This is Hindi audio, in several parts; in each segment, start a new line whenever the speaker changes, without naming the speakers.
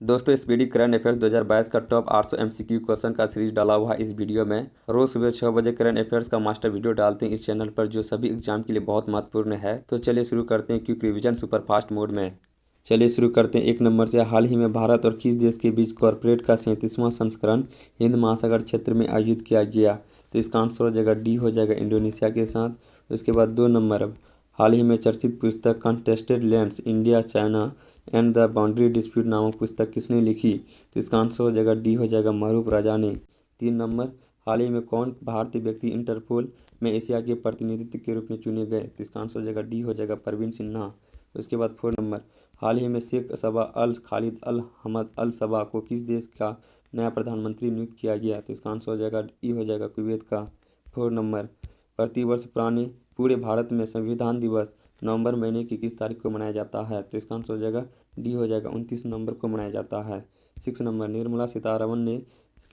दोस्तों इस वीडियो करंट अफेयर्स 2022 का टॉप 800 एमसीक्यू क्वेश्चन का सीरीज डाला हुआ है। इस वीडियो में रोज सुबह 6 बजे करंट अफेयर्स का मास्टर वीडियो डालते हैं इस चैनल पर, जो सभी एग्जाम के लिए बहुत महत्वपूर्ण है। तो चलिए शुरू करते हैं quick revision super fast mode में। चलिए शुरू करते हैं 1 नंबर से। हाल ही में भारत और किस देश के बीच कॉर्पोरेट का 37वां संस्करण हिंद महासागर क्षेत्र में आयोजित किया गया? तो इसका आंसर हो जाएगा डी, हो जाएगा इंडोनेशिया के साथ। उसके बाद 2 नंबर, अब हाल ही में चर्चित पुस्तक contested lands India China and the boundary dispute नामक पुस्तक किसने लिखी? तो इसका आंसर हो जाएगा डी, हो जाएगा मरूप राजा ने। 3 नंबर, हाल ही में कौन भारतीय व्यक्ति इंटरपोल में एशिया के प्रतिनिधित्व के रूप में चुने गए? तो इसका आंसर हो जाएगा डी, हो जाएगा परवीन सिन्हा। उसके बाद 4 नंबर, हाल ही में शेख सबा अल खालिद अल हमद अल सबा को किस देश का नया प्रधानमंत्री नियुक्त किया गया? तो इसका आंसर हो जाएगा ई, हो जाएगा कुवैत का। 4 नंबर, प्रतिवर्ष पुराने पूरे भारत में संविधान दिवस नवंबर महीने की किस तारीख को मनाया जाता है? तो इसका आंसर हो जाएगा डी, हो जाएगा 29 नवंबर को मनाया जाता है। 6 नंबर, निर्मला सीतारमण ने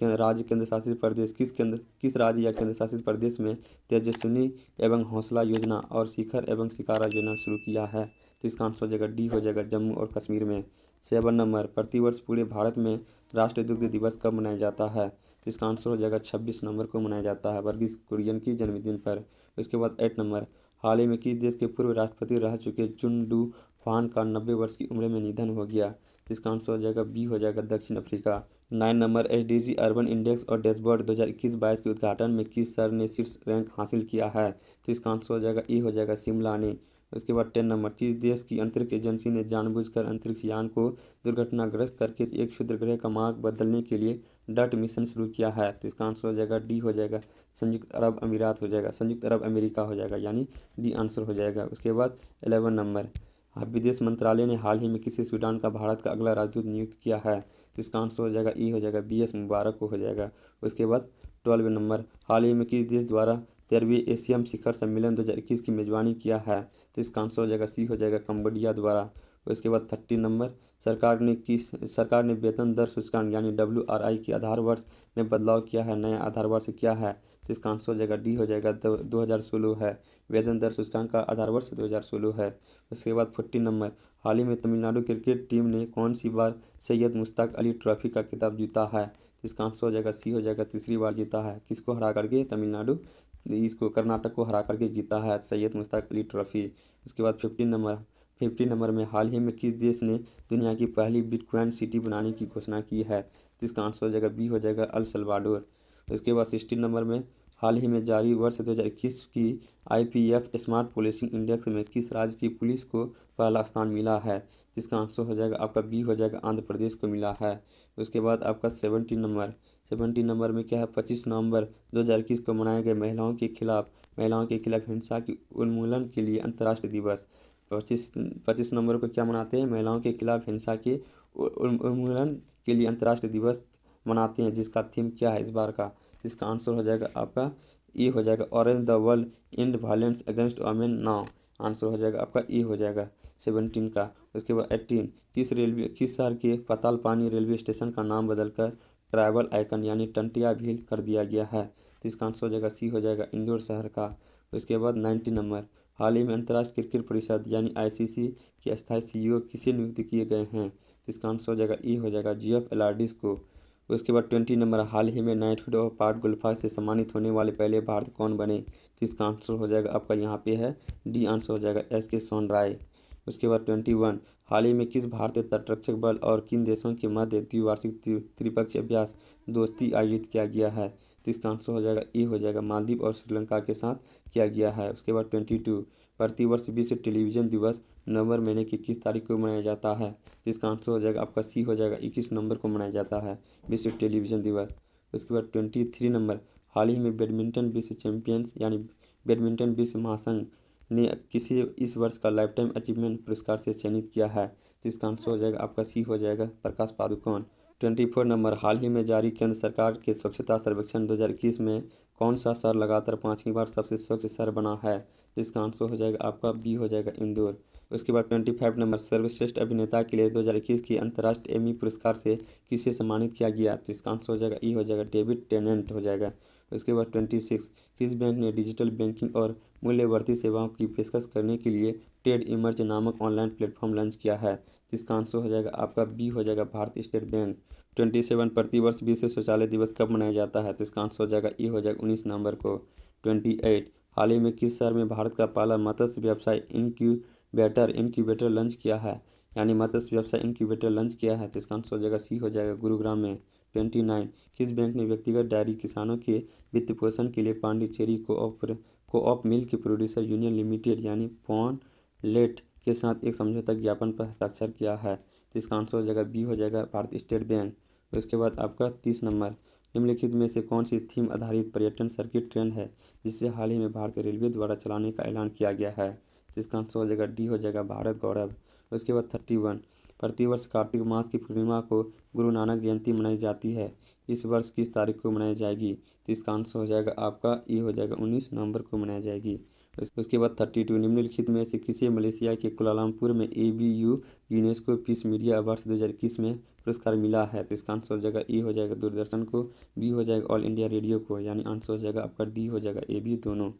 राज्य केंद्र शासित प्रदेश किस राज्य या केंद्र शासित प्रदेश में तेजस्विनी एवं हौसला योजना और शिखर एवं शिकारा योजना शुरू किया है? तो इसका आंसर हो जाएगा डी, हो जाएगा जम्मू और कश्मीर में। 7 नंबर, प्रतिवर्ष पूरे भारत में राष्ट्रीय दुग्ध दिवस कब मनाया जाता है? तो इसका आंसर हो जाएगा 26 नवंबर को मनाया जाता है, वर्गीज कुरियन की जन्मदिन पर। उसके बाद 8 नंबर, हाल ही में किस देश के पूर्व राष्ट्रपति रह चुके चुन डू फान का 90 वर्ष की उम्र में निधन हो गया? तो इसका आंसर हो जाएगा बी, हो जाएगा दक्षिण Africa. 9 number, SDG urban index और डैशबोर्ड 2021-22 के उद्घाटन में किस शहर ने शीर्ष रैंक हासिल किया है? तो इसका आंसर हो जाएगा ई, हो जाएगा शिमला ने। उसके बाद 10 नंबर, किस देश की अंतरिक्ष एजेंसी ने जानबूझकर अंतरिक्ष यान को दुर्घटनाग्रस्त करके एक क्षुद्र ग्रह का मार्ग बदलने के लिए डट मिशन शुरू किया है? तो इसका आंसर हो जाएगा डी, हो जाएगा संयुक्त अरब अमीरात, हो जाएगा संयुक्त अरब अमेरिका, हो जाएगा यानी डी आंसर हो जाएगा। उसके बाद 11 नंबर, विदेश मंत्रालय ने हाल ही में किसी सूडान का भारत का अगला राजदूत नियुक्त किया है? तो इसका आंसर हो जाएगा ई, हो जाएगा BS मुबारक को, हो जाएगा। उसके बाद 12 नंबर, हाल ही में किस देश द्वारा 13वीं एशियन शिखर सम्मेलन 2021 की मेजबानी किया है? तो इसका आंसर हो जाएगा सी, हो जाएगा कंबोडिया द्वारा। उसके बाद 13 नंबर, सरकार ने वेतन दर सूचकांक यानी WRI के आधार वर्ष में बदलाव किया है, नया आधार वर्ष क्या है? तो इसका आंसर हो जाएगा डी, हो जाएगा 2016 है। वेतन दर सूचकांक का आधार वर्ष 2016 है। उसके बाद 14 नंबर, हाल ही में तमिलनाडु क्रिकेट टीम ने कौन सी बार सैयद मुश्ताक अली ट्रॉफी का खिताब जीता है? तो इसका आंसर हो जाएगा सी, हो जाएगा तीसरी बार जीता है। किसको हरा करके? तमिलनाडु इसको कर्नाटक को हरा करके जीता है सैयद मुश्ताक अली ट्रॉफी। उसके बाद 15 नंबर में हाल ही में किस देश ने दुनिया की पहली बिटकॉइन सिटी बनाने की घोषणा की है? तो इसका आंसर हो जाएगा बी, हो जाएगा अल सल्वाडोर। उसके बाद 16 नंबर में, हाल ही में जारी वर्ष 2021 की IPF स्मार्ट पुलिसिंग इंडेक्स में किस राज्य की पुलिस को पहला स्थान मिला है? जिसका आंसर हो जाएगा आपका बी, हो जाएगा आंध्र प्रदेश को मिला है। उसके बाद आपका 17 नंबर में क्या है? 25 नवंबर 2021 को मनाए गए महिलाओं के खिलाफ हिंसा की उन्मूलन के लिए अंतर्राष्ट्रीय दिवस। 25 नवंबर को क्या मनाते हैं? महिलाओं के खिलाफ हिंसा के उन्मूलन के लिए अंतर्राष्ट्रीय दिवस मनाते हैं, जिसका थीम क्या है इस बार का? इसका आंसर हो जाएगा आपका ई, हो जाएगा orange the world and violence against women now. Answer हो जाएगा आपका ई, हो जाएगा 17 का। उसके बाद 18, किस शहर के पातालपानी रेलवे स्टेशन का नाम बदलकर ट्राइबल आइकन यानी टंटिया भील कर दिया गया है? तो इसका आंसर हो जाएगा सी, हो जाएगा इंदौर शहर का। उसके बाद 19 नंबर, हाल ही में अंतर्राष्ट्रीय क्रिकेट परिषद यानी ICC के अस्थायी CEO किसे नियुक्त किए गए हैं? तो इसका आंसर हो जाएगा ई, हो जाएगा GF एलार्डिस को। उसके बाद 20 नंबर, हाल ही में नाइटहुड ऑफ पार्ट गोल्फा से सम्मानित होने वाले पहले भारतीय कौन बने? तो इसका आंसर हो जाएगा आपका यहाँ पे है डी, आंसर हो जाएगा SK सोन राय। उसके बाद 21, हाल ही में किस भारतीय तटरक्षक बल और किन देशों के मध्य द्विवार्षिक त्रिपक्षीय अभ्यास दोस्ती आयोजित किया गया है? तो इसका आंसर हो जाएगा ई, हो जाएगा मालदीव और श्रीलंका के साथ किया गया है। उसके बाद 22, प्रतिवर्ष विश्व टेलीविजन दिवस नवंबर महीने की किस तारीख को मनाया जाता है? तो इसका आंसर हो जाएगा आपका सी, हो जाएगा 21 नवंबर को मनाया जाता है विश्व टेलीविजन दिवस। उसके बाद 23 नंबर, हाल ही में बैडमिंटन विश्व चैंपियंस यानी बैडमिंटन विश्व महासंघ ने किसी इस वर्ष का लाइफ टाइम अचीवमेंट पुरस्कार से चयनित किया है? तो इसका आंसर हो जाएगा आपका सी, हो जाएगा प्रकाश पादुकोण। 24 नंबर, हाल ही में जारी केंद्र सरकार के स्वच्छता सर्वेक्षण 2021 में कौन सा शहर लगातार 5वीं बार सबसे स्वच्छ शहर बना है? तो इसका आंसर हो जाएगा आपका बी, हो जाएगा इंदौर। उसके बाद 25 नंबर, सर्वश्रेष्ठ अभिनेता के लिए 2021 की अंतर्राष्ट्रीय एमी पुरस्कार से किसे सम्मानित किया गया? तो इसका आंसर हो जाएगा ई, हो जाएगा डेविड टेनेंट, हो जाएगा। उसके बाद 26, किस बैंक ने डिजिटल बैंकिंग और मूल्यवर्ती सेवाओं की पेशकश करने के लिए ट्रेड इमर्ज नामक ऑनलाइन प्लेटफॉर्म लॉन्च किया है? तो इसका आंसर हो जाएगा आपका बी हो जाएगा भारतीय स्टेट बैंक। 27 प्रतिवर्ष विश्व शौचालय दिवस कब मनाया जाता है? तो इसका आंसर हो जाएगा ई हो जाएगा 19 नवंबर को। 28 हाल ही में किस शहर में भारत का पहला मत्स्य व्यवसाय इनक्यूबेटर लॉन्च किया है? यानी मत्स्य व्यवसाय इनक्यूबेटर लॉन्च किया है, तो इसका आंसर हो जाएगा सी हो जाएगा गुरुग्राम में। 29 किस बैंक ने व्यक्तिगत डायरी किसानों के वित्त पोषण के लिए Pondicherry co-op milk producer union limited यानी पॉनलेट के साथ एक समझौता ज्ञापन पर हस्ताक्षर किया है? तो इसका आंसर हो जाएगा बी हो जाएगा भारतीय स्टेट बैंक। उसके बाद आपका 30 नंबर, निम्नलिखित में से कौन सी थीम आधारित पर्यटन सर्किट ट्रेन है जिसे हाल ही में भारतीय रेलवे द्वारा चलाने का ऐलान किया गया है? तो इसका आंसर हो जाएगा डी हो जाएगा भारत गौरव। उसके बाद 31 प्रतिवर्ष कार्तिक मास की पूर्णिमा को गुरु नानक जयंती मनाई जाती है, इस वर्ष किस तारीख को मनाई जाएगी? तो इसका आंसर हो जाएगा आपका ई हो जाएगा 19 नवंबर को मनाई जाएगी। उसके बाद 32 निम्नलिखित में से किसे मलेशिया के कुलालमपुर में ABU UNESCO peace media awards 2021 में पुरस्कार मिला है? तो इसका आंसर हो जाएगा ई हो जाएगा दूरदर्शन को, बी हो जाएगा ऑल इंडिया रेडियो को, यानी आंसर हो जाएगा आपका डी हो जाएगा AB दोनों।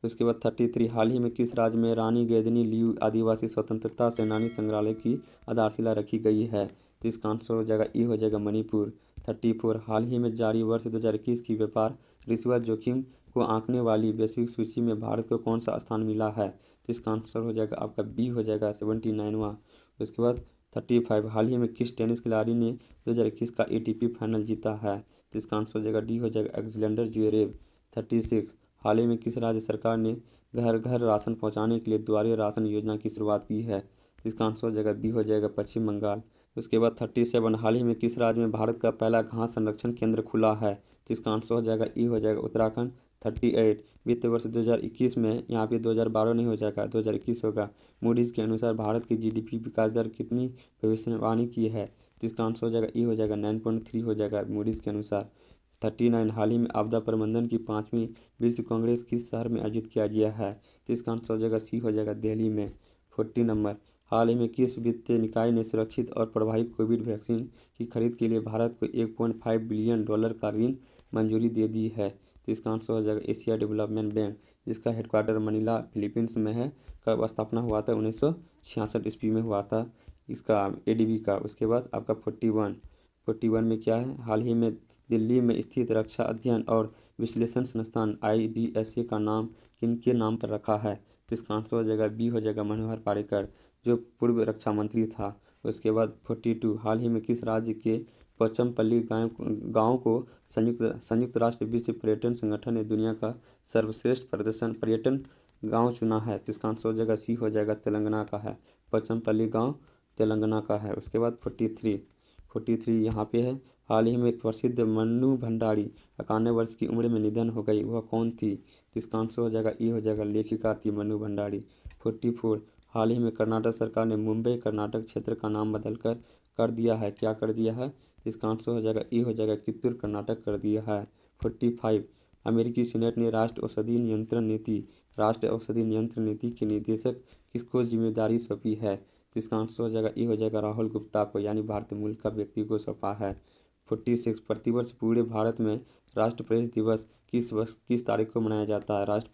उसके बाद 33 हाल ही में किस राज्य में रानी गैदनी लियू आदिवासी स्वतंत्रता सेनानी संग्रहालय की आधारशिला रखी गई है? तो इसका आंसर हो जाएगा ई हो जाएगा मणिपुर। 34 हाल ही में जारी वर्ष 2021 की व्यापार रिश्वत जोखिम को आंकने वाली वैश्विक सूची में भारत को कौन सा स्थान मिला है? तो इसका आंसर हो जाएगा आपका बी हो जाएगा 79वां। उसके बाद 35 हाल ही में किस टेनिस खिलाड़ी ने 2021 का ATP फाइनल जीता है? तो इसका आंसर हो जाएगा डी हो जाएगा अलेक्जेंडर ज्वेरेव। 36 हाल ही में किस राज्य सरकार ने घर घर राशन पहुंचाने के लिए द्वारे राशन योजना की शुरुआत की है? तो इसका आंसर हो जाएगा बी हो जाएगा पश्चिम बंगाल। उसके बाद 37 हाल ही में किस राज्य में भारत का पहला घास संरक्षण केंद्र खुला है? तो इसका आंसर हो जाएगा ई हो जाएगा उत्तराखंड। 38 वित्त वर्ष 2021 में, यहाँ पे 2012 नहीं हो जाएगा 2021 होगा, मूडीज़ के अनुसार भारत की GDP विकास दर कितनी भविष्यवाणी की है? तो इसका आंसर हो जाएगा ई हो जाएगा 9.3 हो जाएगा मूडीज़ के अनुसार। 39 हाल ही में आपदा प्रबंधन की 5वीं विश्व कांग्रेस किस शहर में आयोजित किया गया है? तो इसका आंसर हो जाएगा सी हो जाएगा दिल्ली में। 40 नंबर, हाल ही में किस वित्तीय निकाय ने सुरक्षित और प्रभावी कोविड वैक्सीन की खरीद के लिए भारत को $1.5 बिलियन का ऋण मंजूरी दे दी है? तो इसका आंसर हो जाएगा एशिया डेवलपमेंट बैंक, जिसका हेडक्वार्टर मनीला फिलीपींस में है। कब स्थापना हुआ था? 1966 ईस्वी में हुआ था इसका ADB का। उसके बाद आपका 41 में क्या है? हाल ही में दिल्ली में स्थित रक्षा अध्ययन और विश्लेषण संस्थान IDSA का नाम किनके नाम पर रखा है? तो इसका आंसर हो जाएगा बी हो जाएगा मनोहर पर्रिकर, जो पूर्व रक्षा मंत्री था। उसके बाद 42 हाल ही में किस राज्य के पोचमपल्ली गांव को संयुक्त राष्ट्र विश्व पर्यटन संगठन ने दुनिया का सर्वश्रेष्ठ पर्यटन गांव चुना है? तो इसका आंसर हो जाएगा सी हो जाएगा तेलंगाना का है, पोचमपल्ली गांव तेलंगाना का है। उसके बाद 43 यहाँ पे है, हाल ही में एक प्रसिद्ध मन्नू भंडारी 91 वर्ष की उम्र में निधन हो गई, वह कौन थी? तो इसका आंसर हो जाएगा ई हो जाएगा लेखिका थी मन्नू भंडारी। 44 हाल ही में कर्नाटक सरकार ने मुंबई कर्नाटक क्षेत्र का नाम बदल कर दिया है, क्या कर दिया है? तो इसका आंसर हो जाएगा ई हो जाएगा कित्तूर कर्नाटक कर दिया है। 45 अमेरिकी सीनेट ने राष्ट्रीय औषधि नियंत्रण नीति के निदेशक किसको जिम्मेदारी सौंपी है? तो इसका आंसर हो जाएगा ई हो जाएगा राहुल गुप्ता को, यानी भारतीय मूल का व्यक्ति को सौंपा है। 46 प्रतिवर्ष पूरे भारत में राष्ट्र प्रेस दिवस किस तारीख को मनाया जाता है? राष्ट्र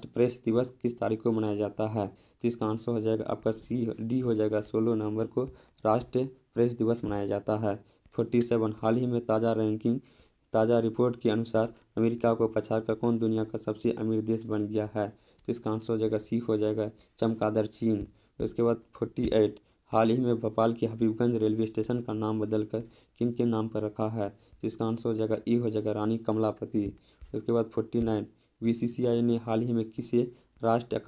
प्रेस दिवस किस तारीख को मनाया जाता है? तो इसका आंसर हो जाएगा आपका डी हो जाएगा 16 नवंबर को राष्ट्रीय प्रेस दिवस मनाया जाता है। 47 हाल ही में ताज़ा रिपोर्ट के अनुसार अमेरिका को पछाड़कर कौन दुनिया का सबसे अमीर देश बन गया है? तो इसका आंसर हो जाएगा सी हो जाएगा चमगादड़ चीन। उसके बाद 48 हाल ही में भोपाल के हबीबगंज रेलवे स्टेशन का नाम बदलकर किन के नाम पर रखा है? तो इसका आंसर हो जाएगा ई हो जाएगा रानी कमलापति। उसके बाद 49 BCCI ने हाल ही में किसे राष्ट्र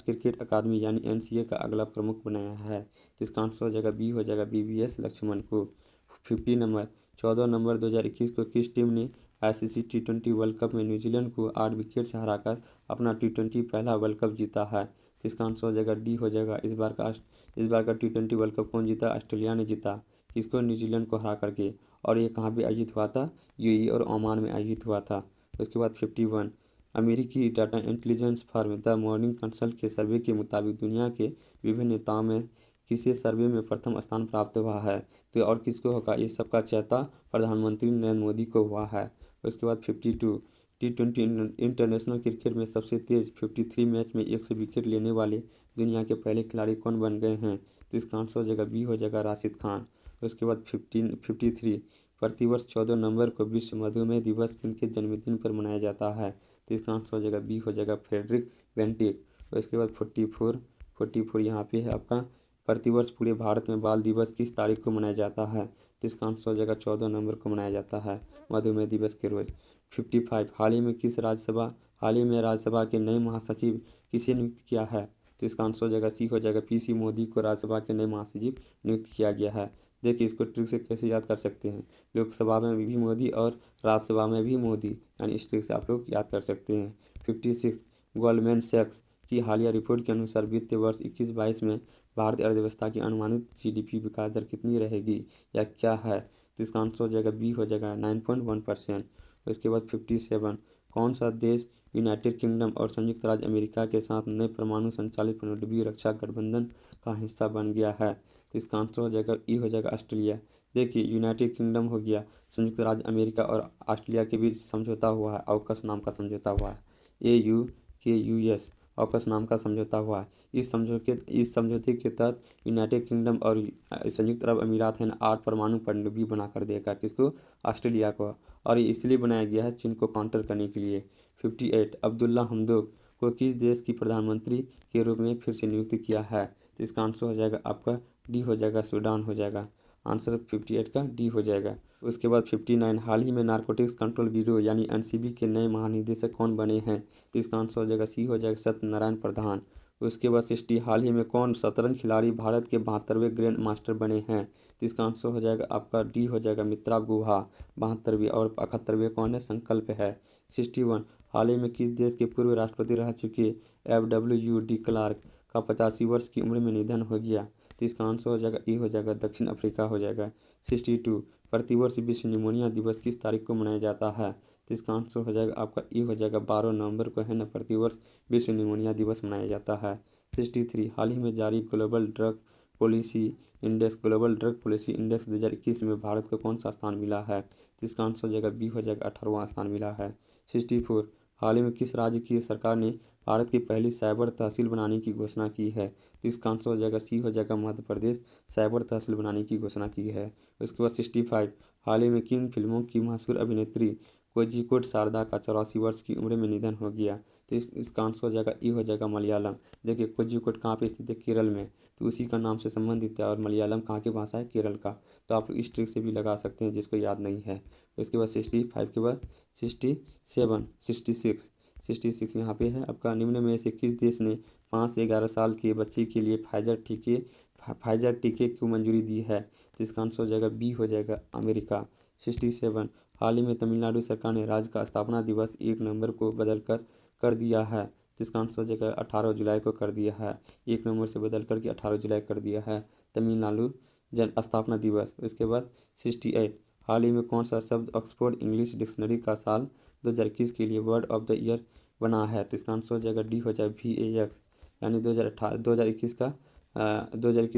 क्रिकेट अकादमी यानी NCA का अगला प्रमुख बनाया है? तो इसका आंसर हो जाएगा बी हो जाएगा BVS लक्ष्मण को। 50 नंबर, 14 नवंबर 2021 को किस टीम ने ICC T20 वर्ल्ड कप में न्यूजीलैंड को 8 विकेट से हराकर अपना T20 पहला वर्ल्ड कप जीता है? तो इसका आंसर हो जाएगा डी हो जाएगा इस बार का T20 वर्ल्ड कप कौन जीता? ऑस्ट्रेलिया ने जीता, किसको? न्यूजीलैंड को हरा करके। और ये कहाँ पे आयोजित हुआ था? UAE और ओमान में आयोजित हुआ था। उसके बाद 51 अमेरिकी data intelligence firm the morning consult के सर्वे के मुताबिक दुनिया के विभिन्न नेताओं में किसे सर्वे में प्रथम स्थान प्राप्त हुआ है? तो और किसको होगा? ये सबका चेता प्रधानमंत्री नरेंद्र मोदी को हुआ है। उसके बाद 52 T20 इंटरनेशनल क्रिकेट में सबसे तेज 53 मैच में 100 विकेट लेने वाले दुनिया के पहले खिलाड़ी कौन बन गए हैं? तो तो इसका आंसर हो जाएगा बी हो जाएगा राशिद खान। उसके बाद 53 प्रतिवर्ष 14 नवंबर को विश्व मधुमेह दिवस किनके जन्मदिन पर मनाया जाता है, तो इसका आंसर हो जाएगा बी हो जाएगा फ्रेडरिक बेंटिक। और इसके बाद 44 यहाँ पे है आपका, प्रतिवर्ष पूरे भारत में बाल दिवस किस तारीख को मनाया जाता है, तो इसका आंसर हो जाएगा 14 नवंबर को मनाया जाता है मधुमेह दिवस के रोज। 55 हाल ही में राज्यसभा के नए महासचिव किसे नियुक्त किया है, तो इसका आंसर हो जाएगा सी हो जाएगा पीसी मोदी को राज्यसभा के नए महासचिव नियुक्त किया गया है। देखिए इसको ट्रिक से कैसे याद कर सकते हैं, लोकसभा में भी मोदी और राज्यसभा में भी मोदी, यानी इस ट्रिक से आप लोग याद कर सकते हैं। 56 गोल्डमैन सैक्स की हालिया रिपोर्ट के अनुसार वित्तीय वर्ष 21-22 में भारतीय अर्थव्यवस्था की अनुमानित जीडीपी विकास दर कितनी रहेगी या क्या है, तो इसका आंसर हो जाएगा बी हो जाएगा 9.1%। उसके बाद 57 कौन सा देश यूनाइटेड किंगडम और संयुक्त राज्य अमेरिका के साथ नए परमाणु संचालित पनडुब्बी रक्षा गठबंधन का हिस्सा बन गया है, तो इसका आंसर हो जाएगा ई हो जाएगा ऑस्ट्रेलिया। देखिए यूनाइटेड किंगडम हो गया, संयुक्त राज्य अमेरिका और ऑस्ट्रेलिया के बीच समझौता हुआ है, ऑकस नाम का समझौता हुआ है, AUKUS ऑकस नाम का समझौता हुआ है। इस समझौते के तहत यूनाइटेड किंगडम और संयुक्त अरब अमीरात है ना 8 परमाणु पनडुब्बी बना कर देगा किसको, ऑस्ट्रेलिया को, और ये इसलिए बनाया गया है चीन को काउंटर करने के लिए। 58 अब्दुल्ला हमदोक को किस देश की प्रधानमंत्री के रूप में फिर से नियुक्त किया है, तो इसका आंसर हो जाएगा आपका डी हो जाएगा सूडान हो जाएगा, आंसर 58 का डी हो जाएगा। उसके बाद 59 हाल ही में नारकोटिक्स कंट्रोल ब्यूरो यानी एनसीबी के नए महानिदेशक कौन बने हैं, तो इसका आंसर हो जाएगा सी हो जाएगा सत्यनारायण प्रधान। उसके बाद 60 हाल ही में कौन शतरंज खिलाड़ी भारत के 72वें ग्रैंड मास्टर बने हैं, तो इसका आंसर हो जाएगा आपका डी हो जाएगा मित्रा गुहा 72वें, और 71वें कौन है, संकल्प है। 61 हाल ही में किस देश के पूर्व राष्ट्रपति रह चुके FW डी क्लार्क का 85 वर्ष की उम्र में निधन हो गया, तो इसका आंसर हो जाएगा ई हो जाएगा दक्षिण अफ्रीका हो जाएगा। 62 प्रतिवर्ष विश्व निमोनिया दिवस किस तारीख को मनाया जाता है, तो इसका आंसर हो जाएगा आपका ई हो जाएगा 12 नवंबर को है ना प्रतिवर्ष विश्व निमोनिया दिवस मनाया जाता है। 63 हाल ही में जारी ग्लोबल ड्रग पॉलिसी इंडेक्स 2021 में भारत को कौन सा स्थान मिला है, तो इसका आंसर हो जाएगा बी हो जाएगा 18वां स्थान मिला है। 64 हाल ही में किस राज्य की सरकार ने भारत की पहली साइबर तहसील बनाने की घोषणा की है, तो इसका आंसर हो जाएगा सी हो जाएगा मध्य प्रदेश साइबर तहसील बनाने की घोषणा की है। उसके बाद 65 हाल ही में किन फिल्मों की मशहूर अभिनेत्री कोझिकोड शारदा का 84 वर्ष की उम्र में निधन हो गया, तो इसका आंसर हो जाएगा ई हो जाएगा मलयालम। देखिए कोझिकोड कहाँ पे स्थित है, केरल में, तो उसी का नाम से संबंधित है, और मलयालम कहाँ की भाषा है, केरल का, तो आप इस ट्रिक से भी लगा सकते हैं जिसको याद नहीं है। उसके बाद 65 के बाद 66 यहाँ पे है आपका, निम्न में से किस देश ने 5 से 11 साल के बच्चे के लिए फाइजर टीके को मंजूरी दी है, तो इसका आंसर हो जाएगा बी हो जाएगा अमेरिका। 67 हाल ही में तमिलनाडु सरकार ने राज्य का स्थापना दिवस 1 नवंबर को बदल कर दिया है, तो इसका आंसर हो जाएगा 18 जुलाई को कर दिया है, 1 नवंबर से बदल करके 18 जुलाई कर दिया है तमिलनाडु जन स्थापना दिवस। उसके बाद 68 हाल ही में कौन सा शब्द ऑक्सफोर्ड इंग्लिश डिक्शनरी का साल 2021 के लिए वर्ड ऑफ द ईयर बना है, तो इसका आंसर हो जाएगा डी हो जाएगा VAX, यानी 2021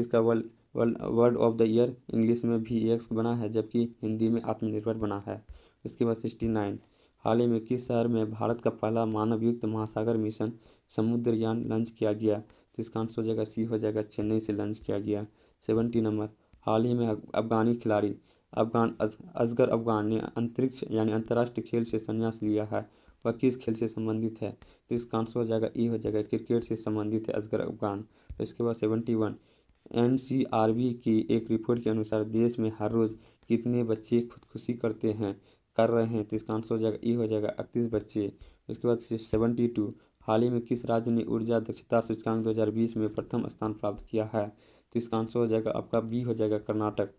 का word of the year English में VAX बना है, जबकि हिंदी में आत्मनिर्भर बना है। इसके बाद 69 हाल ही में किस शहर में भारत का पहला मानवयुक्त महासागर मिशन समुद्रयान लॉन्च किया गया, तो इसका आंसर हो जाएगा सी हो जाएगा चेन्नई से लॉन्च किया गया। 70 नंबर हाल ही में अफगानी खिलाड़ी असगर अफगान ने अंतरिक्ष यानी अंतर्राष्ट्रीय खेल से संन्यास लिया है, वह किस खेल से संबंधित है, तो इसका आंसर हो जाएगा ई हो जाएगा क्रिकेट से संबंधित है असगर अफगान। इसके बाद 71 NCRB की एक रिपोर्ट के अनुसार देश में हर रोज़ कितने बच्चे खुदकुशी कर रहे हैं, तो इसका आंसर हो जाएगा ई हो जाएगा 38 बच्चे। उसके बाद 72 हाल ही में किस राज्य ने ऊर्जा दक्षता सूचकांक 2020 में प्रथम स्थान प्राप्त किया है, तो इसका आंसर हो जाएगा आपका बी हो जाएगा कर्नाटक।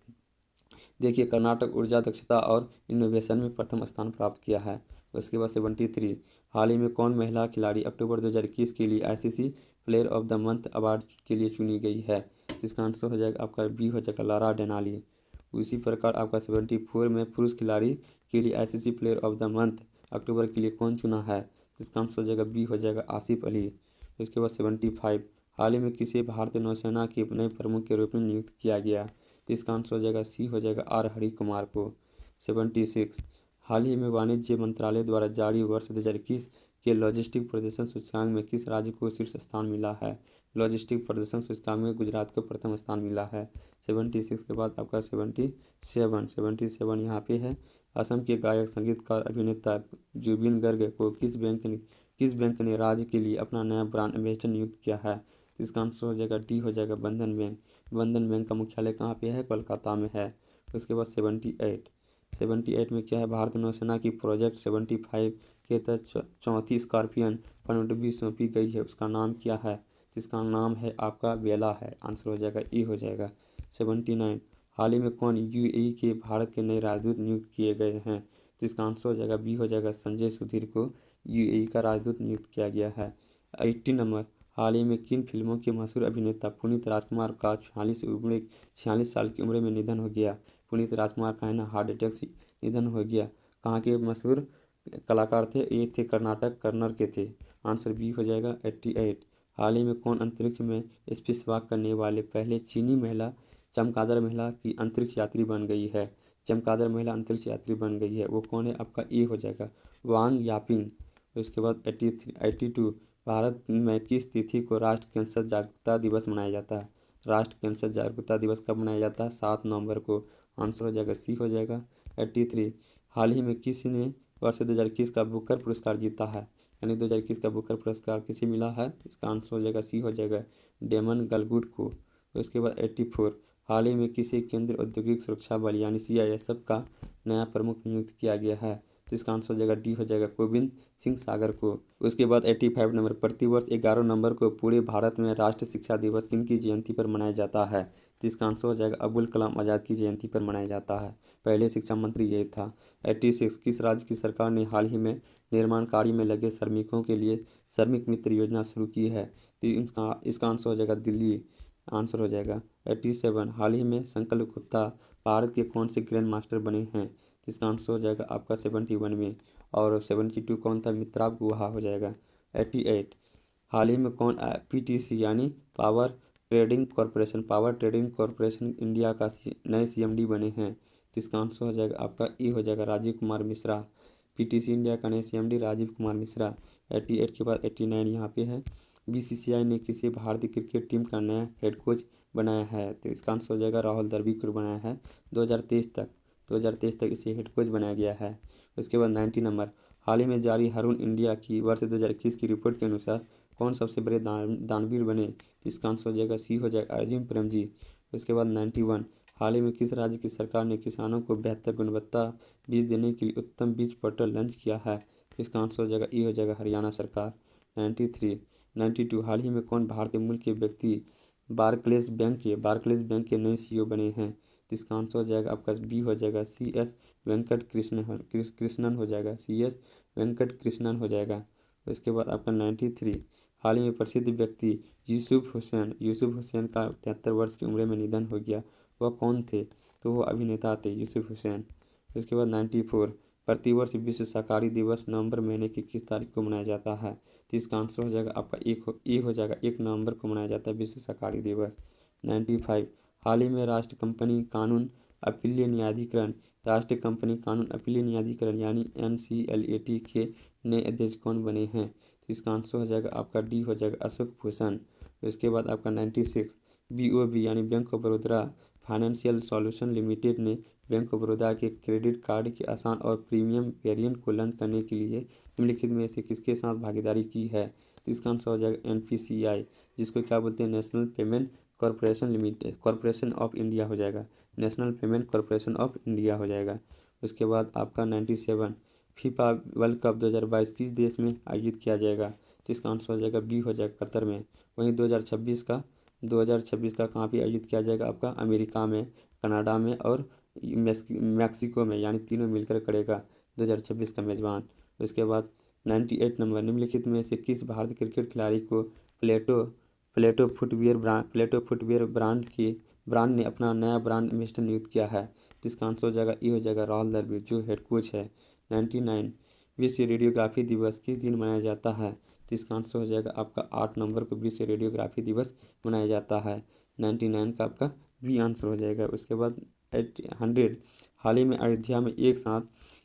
देखिए कर्नाटक ऊर्जा दक्षता और इनोवेशन में प्रथम स्थान प्राप्त किया है। उसके बाद 73 हाल ही में कौन महिला खिलाड़ी अक्टूबर 2021 के लिए ICC player of the month award के लिए चुनी गई है, तो इसका आंसर हो जाएगा आपका बी हो जाएगा लारा डेनाली। उसी प्रकार आपका 74 में पुरुष खिलाड़ी के लिए ICC player of the month अक्टूबर के लिए कौन चुना है, तो इसका आंसर हो जाएगा बी हो जाएगा आसिफ अली। उसके बाद 75 हाल ही में किसे भारतीय नौसेना के नए प्रमुख के रूप में नियुक्त किया गया, तो इसका आंसर हो जाएगा सी हो जाएगा R हरि कुमार को। 76 हाल ही में वाणिज्य मंत्रालय द्वारा जारी वर्ष 2021 के लॉजिस्टिक प्रदर्शन सूचकांक में किस राज्य को शीर्ष स्थान मिला है, लॉजिस्टिक प्रदर्शन सूचकांक में गुजरात को प्रथम स्थान मिला है। 76 के बाद आपका 77 यहाँ पे है। असम के गायक संगीतकार अभिनेता जुबिन गर्ग को किस बैंक ने राज्य के लिए अपना नया ब्रांड एम्बेसडर नियुक्त किया है? तो इसका आंसर हो जाएगा डी, हो जाएगा बंधन बैंक। बंधन बैंक का मुख्यालय कहाँ पे है? कोलकाता में है। उसके बाद 78 में क्या है? भारतीय नौसेना की प्रोजेक्ट 75 के तहत चौथी स्कॉर्पियन पनडुब्बी सौंपी गई है, उसका नाम क्या है? जिसका नाम है आपका बेला है। आंसर हो जाएगा ई, हो जाएगा। 79 हाल ही में कौन यूएई के भारत के नए राजदूत नियुक्त किए गए हैं? तो इसका आंसर हो जाएगा बी, हो जाएगा संजय सुधीर को यूएई का राजदूत नियुक्त किया गया है। 80 नंबर हाल ही में किन फिल्मों के मशहूर अभिनेता पुनीत राजकुमार का 46 साल की उम्र में निधन हो गया? पुनीत राजकुमार का है ना हार्ट अटैक से निधन हो गया। कहाँ के मशहूर कलाकार थे? ये थे कर्नाटक कन्नड़ के थे। आंसर बी हो जाएगा 88। हाल ही में कौन अंतरिक्ष में स्पेसवॉक करने वाले पहले चीनी महिला चमगादड़ महिला की अंतरिक्ष यात्री बन गई है? चमगादड़ महिला अंतरिक्ष यात्री बन गई है, वो कौन है? आपका ए हो जाएगा वांग यापिंग। उसके बाद 82 भारत में किस तिथि को राष्ट्रीय कैंसर जागरूकता दिवस मनाया जाता है? राष्ट्रीय कैंसर जागरूकता दिवस कब मनाया जाता है? 7 नवंबर को। आंसर हो जाएगा सी, हो जाएगा 83। हाल ही में किसी ने वर्ष 2021 का बुकर पुरस्कार जीता है? यानी 2021 का बुकर पुरस्कार किसे मिला है? इसका आंसर हो जाएगा सी, हो जाएगा डेमन गलगुड को। उसके बाद 84 हाल ही में किसी केंद्रीय औद्योगिक सुरक्षा बल यानी सीआईएसएफ का नया प्रमुख नियुक्त किया गया है? तो इसका आंसर हो जाएगा डी, हो जाएगा गोविंद सिंह सागर को। उसके बाद 85 नंबर प्रतिवर्ष 11 नवंबर को पूरे भारत में राष्ट्रीय शिक्षा दिवस किनकी जयंती पर मनाया जाता है? तो इसका आंसर हो जाएगा अबुल कलाम आज़ाद की जयंती पर मनाया जाता है। पहले शिक्षा मंत्री यही था। 86 किस राज्य की सरकार ने हाल ही में निर्माण कार्य में लगे श्रमिकों के लिए श्रमिक मित्र योजना शुरू की है? तो इसका आंसर हो जाएगा दिल्ली। आंसर हो जाएगा 87 हाल ही में संकल्प गुप्ता भारत के कौन से ग्रैंड मास्टर बने हैं? तो इसका आंसर हो जाएगा आपका 71 में। और 72 कौन था? मित्राव गुहा हो जाएगा। 88 हाल ही में कौन पीटीसी यानी पावर ट्रेडिंग कॉरपोरेशन इंडिया का नए सीएमडी बने हैं? तो इसका आंसर हो जाएगा आपका ई, हो जाएगा राजीव कुमार मिश्रा। पीटीसी इंडिया का नए सीएमडी राजीव कुमार मिश्रा। 88 के बाद 89 यहाँ पे है। बीसीसीआई ने किसी भारतीय क्रिकेट टीम का नया हेड कोच बनाया है? तो इसका आंसर हो जाएगा राहुल द्रविड़ को बनाया है। 2023 तक इसे हेड कोच बनाया गया है। उसके बाद 90 नंबर हाल ही में जारी हरून इंडिया की वर्ष 2021 की रिपोर्ट के अनुसार कौन सबसे बड़े दानवीर बने? तो इसका आंसर हो जाएगा सी, हो जाएगा अर्जुन प्रेमजी। उसके बाद 91 हाल ही में किस राज्य की सरकार ने किसानों को बेहतर गुणवत्ता बीज देने के लिए उत्तम बीज पोर्टल लॉन्च किया है? तो इसका आंसर हो जाएगा ई, हो जाएगा हरियाणा सरकार। 92 हाल ही में कौन भारतीय मूल के व्यक्ति बार्कलेज बैंक के नए सीईओ बने हैं? तो इसका आंसर हो जाएगा आपका बी, हो जाएगा CS कृष्णन हो जाएगा। CS वेंकट कृष्णन हो जाएगा। उसके बाद आपका 93 हाल ही में प्रसिद्ध व्यक्ति यूसुफ हुसैन का 73 वर्ष की उम्र में निधन हो गया। वह कौन थे? तो वो अभिनेता थे यूसुफ हुसैन। उसके बाद 94 प्रतिवर्ष विश्व शाकाहारी दिवस नवंबर महीने की किस तारीख को मनाया जाता है? तो इसका आंसर हो जाएगा आपका एक हो जाएगा 1 नवंबर को मनाया जाता है विश्व शाकाहारी दिवस। 95 हाल ही में राष्ट्रीय कंपनी कानून अपीलीय न्यायाधिकरण यानी NCLAT के नए अध्यक्ष कौन बने हैं? तो इसका आंसर हो जाएगा आपका डी, हो जाएगा अशोक भूषण। उसके बाद आपका 96 BOB यानी bank of Baroda financial solution limited ने बैंक ऑफ बड़ौदा के क्रेडिट कार्ड के आसान और प्रीमियम वेरिएंट को लॉन्च करने के लिए निम्नलिखित में से किसके साथ भागीदारी की है? तो इसका आंसर हो जाएगा NPCI, जिसको क्या बोलते हैं? National payment corporation of India हो जाएगा। National payment corporation of India हो जाएगा। उसके बाद आपका 97 फीफा वर्ल्ड कप 2022 किस देश में आयोजित किया जाएगा? तो इसका आंसर हो जाएगा बी, हो जाएगा कतर में। वहीं 2026 का कहाँ पे आयोजित किया जाएगा? आपका अमेरिका में, कनाडा में और मैक्सिको में, यानी तीनों मिलकर करेगा 2026 का मेज़बान। उसके बाद 98 नंबर निम्नलिखित में से किस भारतीय क्रिकेट खिलाड़ी को प्लेटो फुटवियर ब्रांड ने अपना नया ब्रांड एम्बेसडर नियुक्त किया है? तो इसका आंसर हो जाएगा ई, हो जाएगा राहुल द्रविड़ जो हेड कोच है। 99 विश्व रेडियोग्राफी दिवस किस दिन मनाया जाता है? तो इसका आंसर हो जाएगा आपका 8 नवंबर को विश्व रेडियोग्राफी दिवस मनाया जाता है। 99 का आपका बी आंसर हो जाएगा। उसके बाद 100 हाल ही में अयोध्या में एक साथ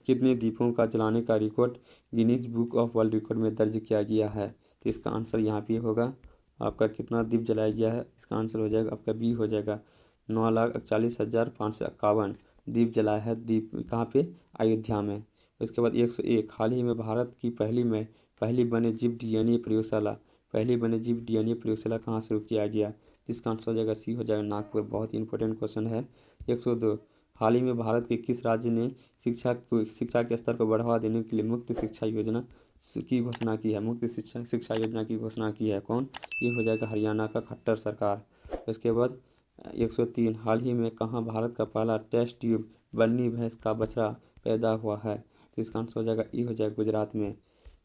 कितने दीपों का जलाने का record Guinness book of world record में दर्ज किया गया है? तो इसका आंसर यहाँ पे होगा आपका कितना दीप जलाया गया है? इसका आंसर हो जाएगा आपका बी हो जाएगा 9,41,551 दीप जलाया है। दीप कहाँ पे? अयोध्या में। उसके बाद 101 हाल ही में भारत की पहली वन्यजीव डीएनए प्रयोगशाला कहाँ शुरू किया गया? जिसका आंसर हो जाएगा सी हो जाएगा नागपुर। बहुत ही इंपॉर्टेंट क्वेश्चन है। 102 हाल ही में भारत के किस राज्य ने शिक्षा के स्तर को बढ़ावा देने के लिए मुफ्त शिक्षा योजना की घोषणा की है? मुफ्त शिक्षा योजना की घोषणा की है कौन? ये हो जाएगा हरियाणा का खट्टर सरकार। उसके बाद 103 हाल ही में कहाँ भारत का पहला टेस्ट ट्यूब बन्नी भैंस का बछड़ा पैदा हुआ है? तो इसका आंसर हो जाएगा ई हो जाएगा गुजरात में।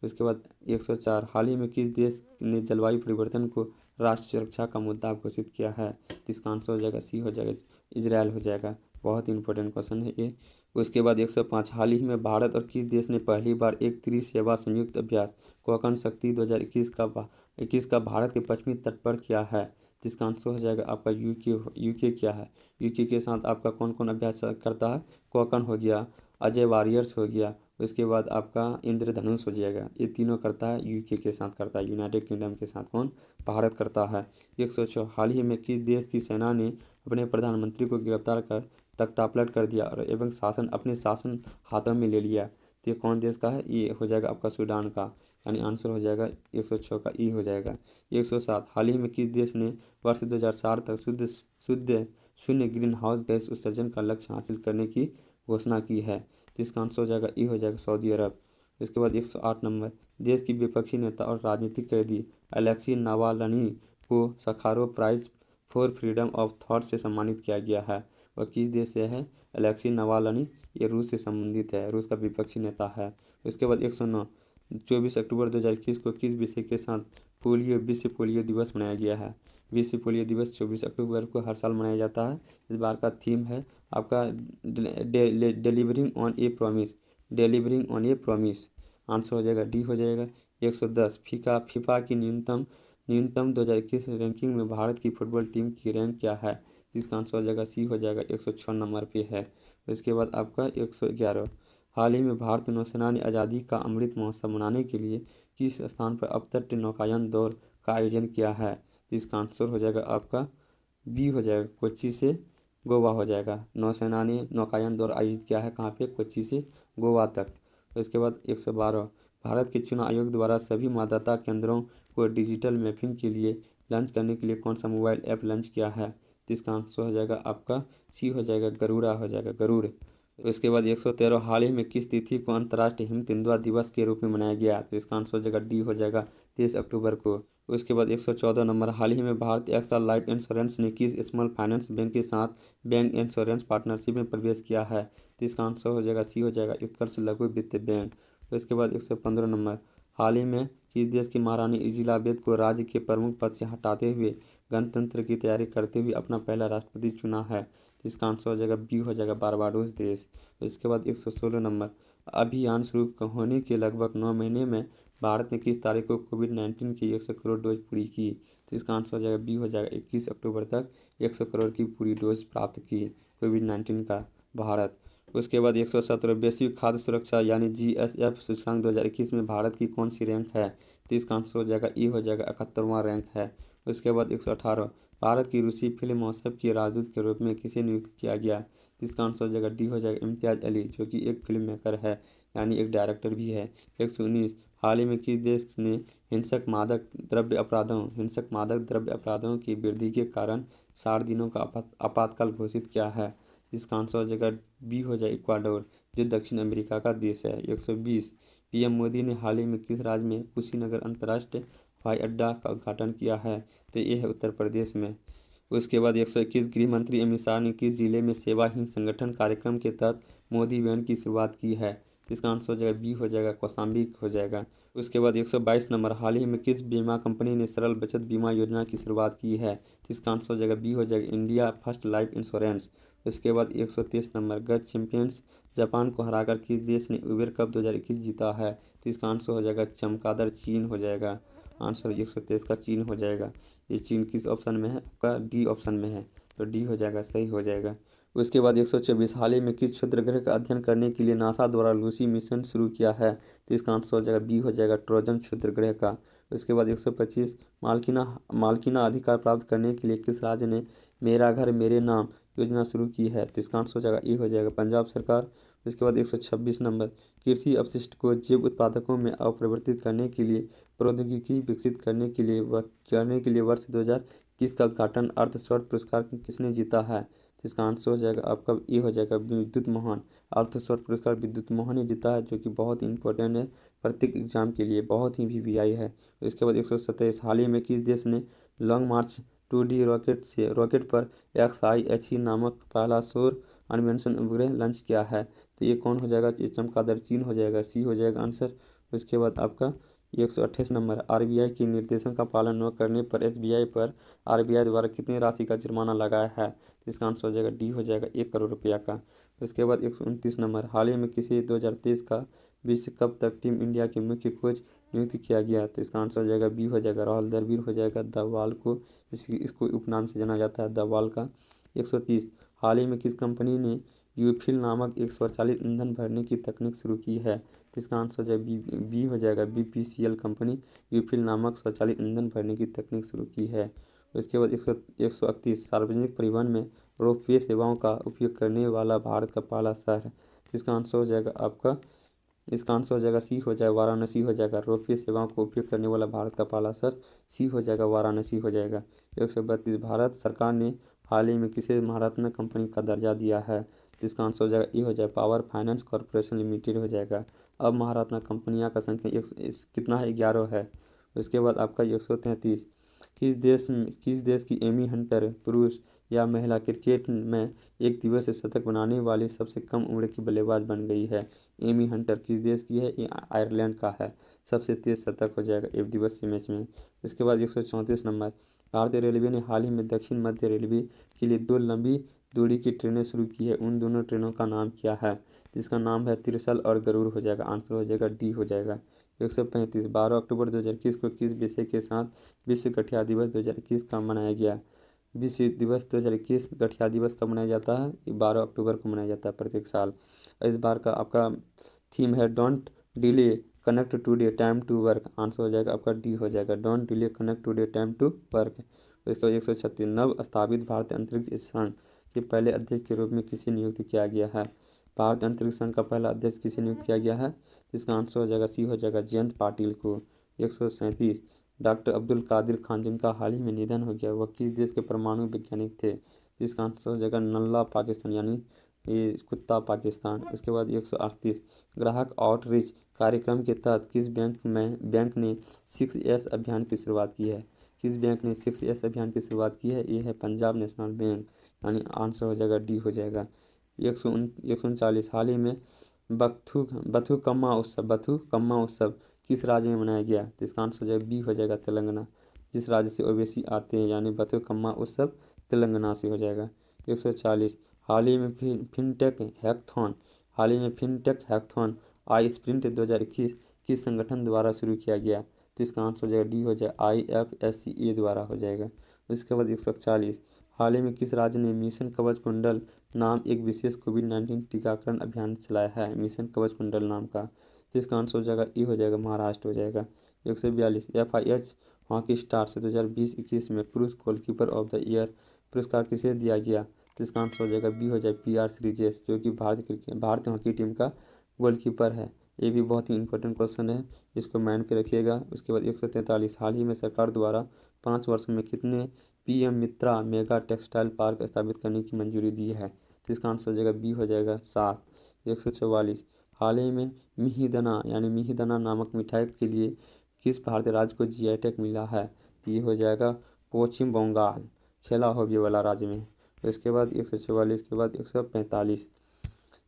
उसके बाद 104 हाल ही में किस देश ने जलवायु परिवर्तन को राष्ट्रीय सुरक्षा का मुद्दा घोषित किया है? तो इसका आंसर हो जाएगा सी हो जाएगा इजराइल हो जाएगा। बहुत ही इंपॉर्टेंट क्वेश्चन है ये। उसके बाद 105 हाल ही में भारत और किस देश ने पहली बार एक त्रिसेवा संयुक्त अभ्यास कोकण शक्ति 2021 का भारत के पश्चिमी तट पर किया है? जिसका आंसर हो जाएगा आपका यूके क्या है? यूके के साथ आपका कौन कौन अभ्यास करता है? कोकण हो गया, अजय वॉरियर्स हो गया, उसके बाद आपका इंद्रधनुष हो जाएगा। ये तीनों करता है यूके के साथ करता है। यूनाइटेड किंगडम के साथ कौन? भारत करता है। 106 हाल ही में किस देश की सेना ने अपने प्रधानमंत्री को गिरफ्तार कर तख्तापलट कर दिया और अपने शासन हाथों में ले लिया? तो ये कौन देश का है? ये हो जाएगा आपका सूडान का। यानी आंसर हो जाएगा 106 का ई हो जाएगा। 107 हाल ही में किस देश ने वर्ष 2060 तक शुद्ध शून्य ग्रीन हाउस गैस उत्सर्जन का लक्ष्य हासिल करने की घोषणा की है? तो इसका आंसर हो जाएगा ई हो जाएगा सऊदी अरब। इसके बाद 108 नंबर देश की विपक्षी नेता और राजनीतिक कैदी अलेक्सी नावाल्नी को Sakharov prize for freedom of thought से सम्मानित किया गया है। वह किस देश से है? अलेक्सी नावाल्नी ये रूस से संबंधित है, रूस का विपक्षी नेता है। उसके बाद 109 24 अक्टूबर 2021 को किस विषय के साथ विश्व पोलियो दिवस मनाया गया है? विश्व पोलियो दिवस 24 अक्टूबर को हर साल मनाया जाता है। इस बार का थीम है आपका delivering on A promise. Answer हो जाएगा डी हो जाएगा। 110 फीफा की न्यूनतम 2021 रैंकिंग में भारत की फुटबॉल टीम की रैंक क्या है? जिसका आंसर हो जाएगा सी हो जाएगा 106 नंबर पे है। उसके बाद आपका 111 हाल ही में भारतीय नौसेना ने आज़ादी का अमृत महोत्सव मनाने के लिए किस स्थान पर अवतरण नौकायन दौड़ का आयोजन किया है? तो इसका आंसर हो जाएगा आपका बी हो जाएगा कोच्चि से गोवा हो जाएगा। नौसेना ने नौकायन दौड़ आयोजित किया है कहाँ पे? कोच्चि से गोवा तक। उसके बाद 112 भारत के चुनाव आयोग द्वारा सभी मतदाता केंद्रों को डिजिटल मैपिंग के लिए लॉन्च करने के लिए कौन सा मोबाइल ऐप लॉन्च किया है? तो इसका आंसर हो जाएगा आपका सी हो जाएगा गरुड़ा हो जाएगा गरुड़। उसके बाद 113 हाल ही में किस तिथि को अंतर्राष्ट्रीय हिम तेंदुआ दिवस के रूप में मनाया गया? तो इसका आंसर हो जाएगा डी हो जाएगा 23 अक्टूबर को। उसके बाद 114 नंबर हाल ही में भारतीय एक्सा लाइफ इंश्योरेंस ने किस स्मॉल फाइनेंस बैंक के साथ बैंक इंश्योरेंस पार्टनरशिप में प्रवेश किया है? तो इसका आंसर हो जाएगा सी हो जाएगा उत्कर्ष लघु वित्त बैंक। उसके बाद 115 नंबर हाल ही में किस देश की महारानी इलिजाबेथ को राज्य के प्रमुख पद से हटाते हुए गणतंत्र की तैयारी करते हुए अपना पहला राष्ट्रपति चुना है? तो इसका आंसर हो जाएगा बी हो जाएगा बारबाडोस देश। इसके बाद 116 नंबर अभियान शुरू होने के लगभग 9 महीने में भारत ने किस तारीख को कोविड-19 की 100 करोड़ डोज पूरी की? तो इसका आंसर हो जाएगा बी हो जाएगा 21 अक्टूबर तक 100 करोड़ की पूरी डोज प्राप्त की कोविड-19 का भारत। उसके बाद 117 वैश्विक खाद्य सुरक्षा यानी GSF सूचकांक 2021 में भारत की कौन सी रैंक है? तो इसका आंसर हो जाएगा ई हो जाएगा 71वां रैंक है। उसके बाद 118 भारत की रूसी फिल्म महोत्सव के राजदूत के रूप में किसे नियुक्त किया गया? जिसका आंसर हो जाएगा डी हो जाएगा इम्तियाज़ अली जो कि एक फिल्म मेकर है यानी एक डायरेक्टर भी है। 119 हाल ही में किस देश ने हिंसक मादक द्रव्य अपराधों की वृद्धि के कारण 60 दिनों का आपातकाल घोषित किया है? जिसका आंसर हो जाएगा बी हो जाए इक्वाडोर जो दक्षिण अमेरिका का देश है। 120 पीएम मोदी ने हाल ही में किस राज्य में कुशीनगर अंतर्राष्ट्रीय हवाई अड्डा का उद्घाटन किया है? तो ये है उत्तर प्रदेश में। उसके बाद 121 गृह मंत्री अमित शाह ने किस जिले में सेवाहीन संगठन कार्यक्रम के तहत मोदी वैन की शुरुआत की है? इसका आंसर हो जाएगा बी हो जाएगा कौशाम्बी हो जाएगा। उसके बाद 122 नंबर हाल ही में किस बीमा कंपनी ने सरल बचत बीमा योजना की शुरुआत की है? इसका आंसर हो जाएगा बी हो जाएगा इंडिया फर्स्ट लाइफ इंश्योरेंस। उसके बाद 123 नंबर गज चैंपियंस जापान को हराकर किस देश ने उबेर कप 2021 जीता है? तो इसका आंसर हो जाएगा चमगादड़ चीन हो जाएगा। आंसर 123 का चीन हो जाएगा। ये चीन किस ऑप्शन में है? आपका डी ऑप्शन में है तो डी हो जाएगा सही हो जाएगा। उसके बाद 124 हाल ही में किस क्षुद्र ग्रह का अध्ययन करने के लिए नासा द्वारा लूसी मिशन शुरू किया है? तो इसका आंसर हो जाएगा बी हो जाएगा ट्रोजन क्षुद्र ग्रह का। उसके बाद 125 मालकीना अधिकार प्राप्त करने के लिए किस राज्य ने मेरा घर मेरे नाम योजना शुरू की है? तो इसका आंसर हो जाएगा, ये हो जाएगा पंजाब सरकार। उसके बाद 126 नंबर, कृषि अपशिष्ट को जैव उत्पादकों में अपरिवर्तित करने के लिए प्रौद्योगिकी विकसित करने के लिए वर्ष 2021 का उद्घाटन अर्थशास्त्र पुरस्कार किसने जीता है? तो इसका आंसर हो जाएगा आपका, ये हो जाएगा विद्युत मोहन। अर्थशास्त्र पुरस्कार विद्युत मोहन ने जीता है, जो कि बहुत इंपॉर्टेंट है प्रत्येक एग्जाम के लिए, बहुत ही वीवीआई है। इसके बाद 127, हाल ही में किस देश ने लॉन्ग मार्च 2D रॉकेट पर XIHE नामक पहला सौर अन्वेषण उपग्रह लॉन्च किया है? तो ये कौन हो जाएगा? ये चमगादड़ चीन हो जाएगा, सी हो जाएगा आंसर। उसके बाद आपका 128 नंबर, आरबीआई के निर्देशों का पालन न करने पर एसबीआई पर आरबीआई द्वारा कितनी राशि का जुर्माना लगाया है? तो इसका आंसर हो जाएगा, डी हो जाएगा, 1 करोड़ रुपया का। उसके बाद 129 नंबर, हाल ही में किसी 2023 का विश्व कप तक टीम इंडिया के मुख्य कोच नियुक्त किया गया? तो इसका आंसर हो जाएगा, बी हो जाएगा, राहुल द्रविड़ हो जाएगा। दवाल को इसको उपनाम से जाना जाता है, दवाल का। 130, हाल ही में किस कंपनी ने यूफिल नामक एक स्वचालित ईंधन भरने की तकनीक शुरू की है? तो इसका आंसर हो जाएगा बी हो जाएगा, बीपीसीएल कंपनी यूफिल नामक स्वचालित ईंधन भरने की तकनीक शुरू की है। उसके बाद 131, सार्वजनिक परिवहन में रोपवे सेवाओं का उपयोग करने वाला भारत का पहला शहर है? तो इसका आंसर हो जाएगा आपका, इसका आंसर हो जाएगा, सी हो जाएगा, वाराणसी हो जाएगा। रोपवे सेवाओं का उपयोग करने वाला भारत का पहला शहर सी हो जाएगा, वाराणसी हो जाएगा। 132, भारत सरकार ने हाल ही में किसे महारत्न कंपनी का दर्जा दिया है? तो इसका आंसर हो जाएगा, ये हो जाएगा, पावर फाइनेंस कॉर्पोरेशन लिमिटेड हो जाएगा। अब महारत्न कंपनियां का संख्या कितना है? 11 है। उसके बाद आपका 133, किस देश की एमी हंटर पुरुष या महिला क्रिकेट में एक दिवसीय शतक बनाने वाली सबसे कम उम्र की बल्लेबाज बन गई है? एमी हंटर किस देश की है? ये आयरलैंड का है। सबसे तेज शतक हो जाएगा एक दिवसीय मैच में। इसके बाद 134 नंबर, भारतीय रेलवे ने हाल ही में दक्षिण मध्य रेलवे के लिए 2 लंबी दूरी की ट्रेनें शुरू की है। उन दोनों ट्रेनों का नाम क्या है? जिसका नाम है तिरसल और गरुड़ हो जाएगा। आंसर हो जाएगा, डी हो जाएगा। 135, 12 अक्टूबर 2021 को किस विषय के साथ विश्व गठिया दिवस 2021 का मनाया गया? विश्व दिवस 2021 गठिया दिवस कब मनाया जाता है? ये 12 अक्टूबर को मनाया जाता है प्रत्येक साल। इस बार का आपका थीम है don't delay connect today time to work. Answer हो जाएगा आपका, डी हो जाएगा, don't delay connect today time to work. इसके बाद 136, नव स्थापित भारतीय अंतरिक्ष संघ के पहले अध्यक्ष के रूप में किसे नियुक्त किया गया है? भारतीय अंतरिक्ष संघ का पहला अध्यक्ष किसे नियुक्त किया गया है? इसका आंसर हो जाएगा, सी हो जाएगा, जयंत पाटिल को। 137, डॉक्टर अब्दुल कादिर खान जिनका हाल ही में निधन हो गया, वह किस देश के परमाणु वैज्ञानिक थे? इसका आंसर हो जाएगा, नल्ला पाकिस्तान, यानी ये कुत्ता पाकिस्तान। उसके बाद 138, ग्राहक आउटरीच कार्यक्रम के तहत किस बैंक ने 6S अभियान की शुरुआत की है? किस बैंक ने 6S अभियान की शुरुआत की है? ये है पंजाब नेशनल बैंक, यानी आंसर हो जाएगा, डी हो जाएगा। 139, हाल ही में बथुकम्मा उत्सव किस राज्य में मनाया गया? तो इसका आंसर हो जाएगा, बी हो जाएगा, तेलंगाना। जिस राज्य से ओवैसी आते हैं, यानी बथुकम्मा उत्सव तेलंगाना से हो जाएगा। 140, हाल ही में फिनटेक हैकथॉन आई स्प्रिंट 2021 किस संगठन द्वारा शुरू किया गया? तो इसका आंसर हो जाएगा, डी हो जाएगा, IFSCA द्वारा हो जाएगा। उसके बाद 141, हाल ही में किस राज्य ने मिशन कवच कुंडल नाम एक विशेष कोविड-19 टीकाकरण अभियान चलाया है? मिशन कवच कुंडल नाम का। तो इसका आंसर हो जाएगा, ई हो जाएगा, महाराष्ट्र हो जाएगा। 142, FIH हॉकी स्टार्स 2020-21 में पुरुष गोलकीपर ऑफ द ईयर पुरस्कार किसे दिया गया? तो इसका आंसर हो जाएगा, बी हो जाएगा, PR श्रीजेश, जो कि भारतीय हॉकी टीम का गोलकीपर है। ये भी बहुत ही इंपॉर्टेंट क्वेश्चन है, इसको माइंड पे रखिएगा। उसके बाद 143, हाल ही में सरकार द्वारा 5 वर्ष में कितने PM मित्रा मेगा टेक्सटाइल पार्क स्थापित करने की मंजूरी दी है? तो इसका आंसर हो जाएगा, बी हो जाएगा, 7। 144, हाल ही में मिहिदाना नामक मिठाई के लिए किस भारतीय राज्य को GI टैग मिला है? तो ये हो जाएगा पश्चिम बंगाल, खेला हो ये वाला राज्य में। इसके बाद 144 के बाद 145,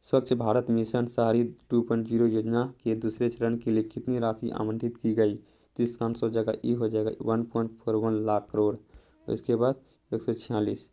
स्वच्छ भारत मिशन शहरी 2.0 योजना के दूसरे चरण के लिए कितनी राशि आवंटित की गई? तो इसका आंसर हो जाएगा, ई हो जाएगा, 1.41 लाख करोड़। इसके बाद 146,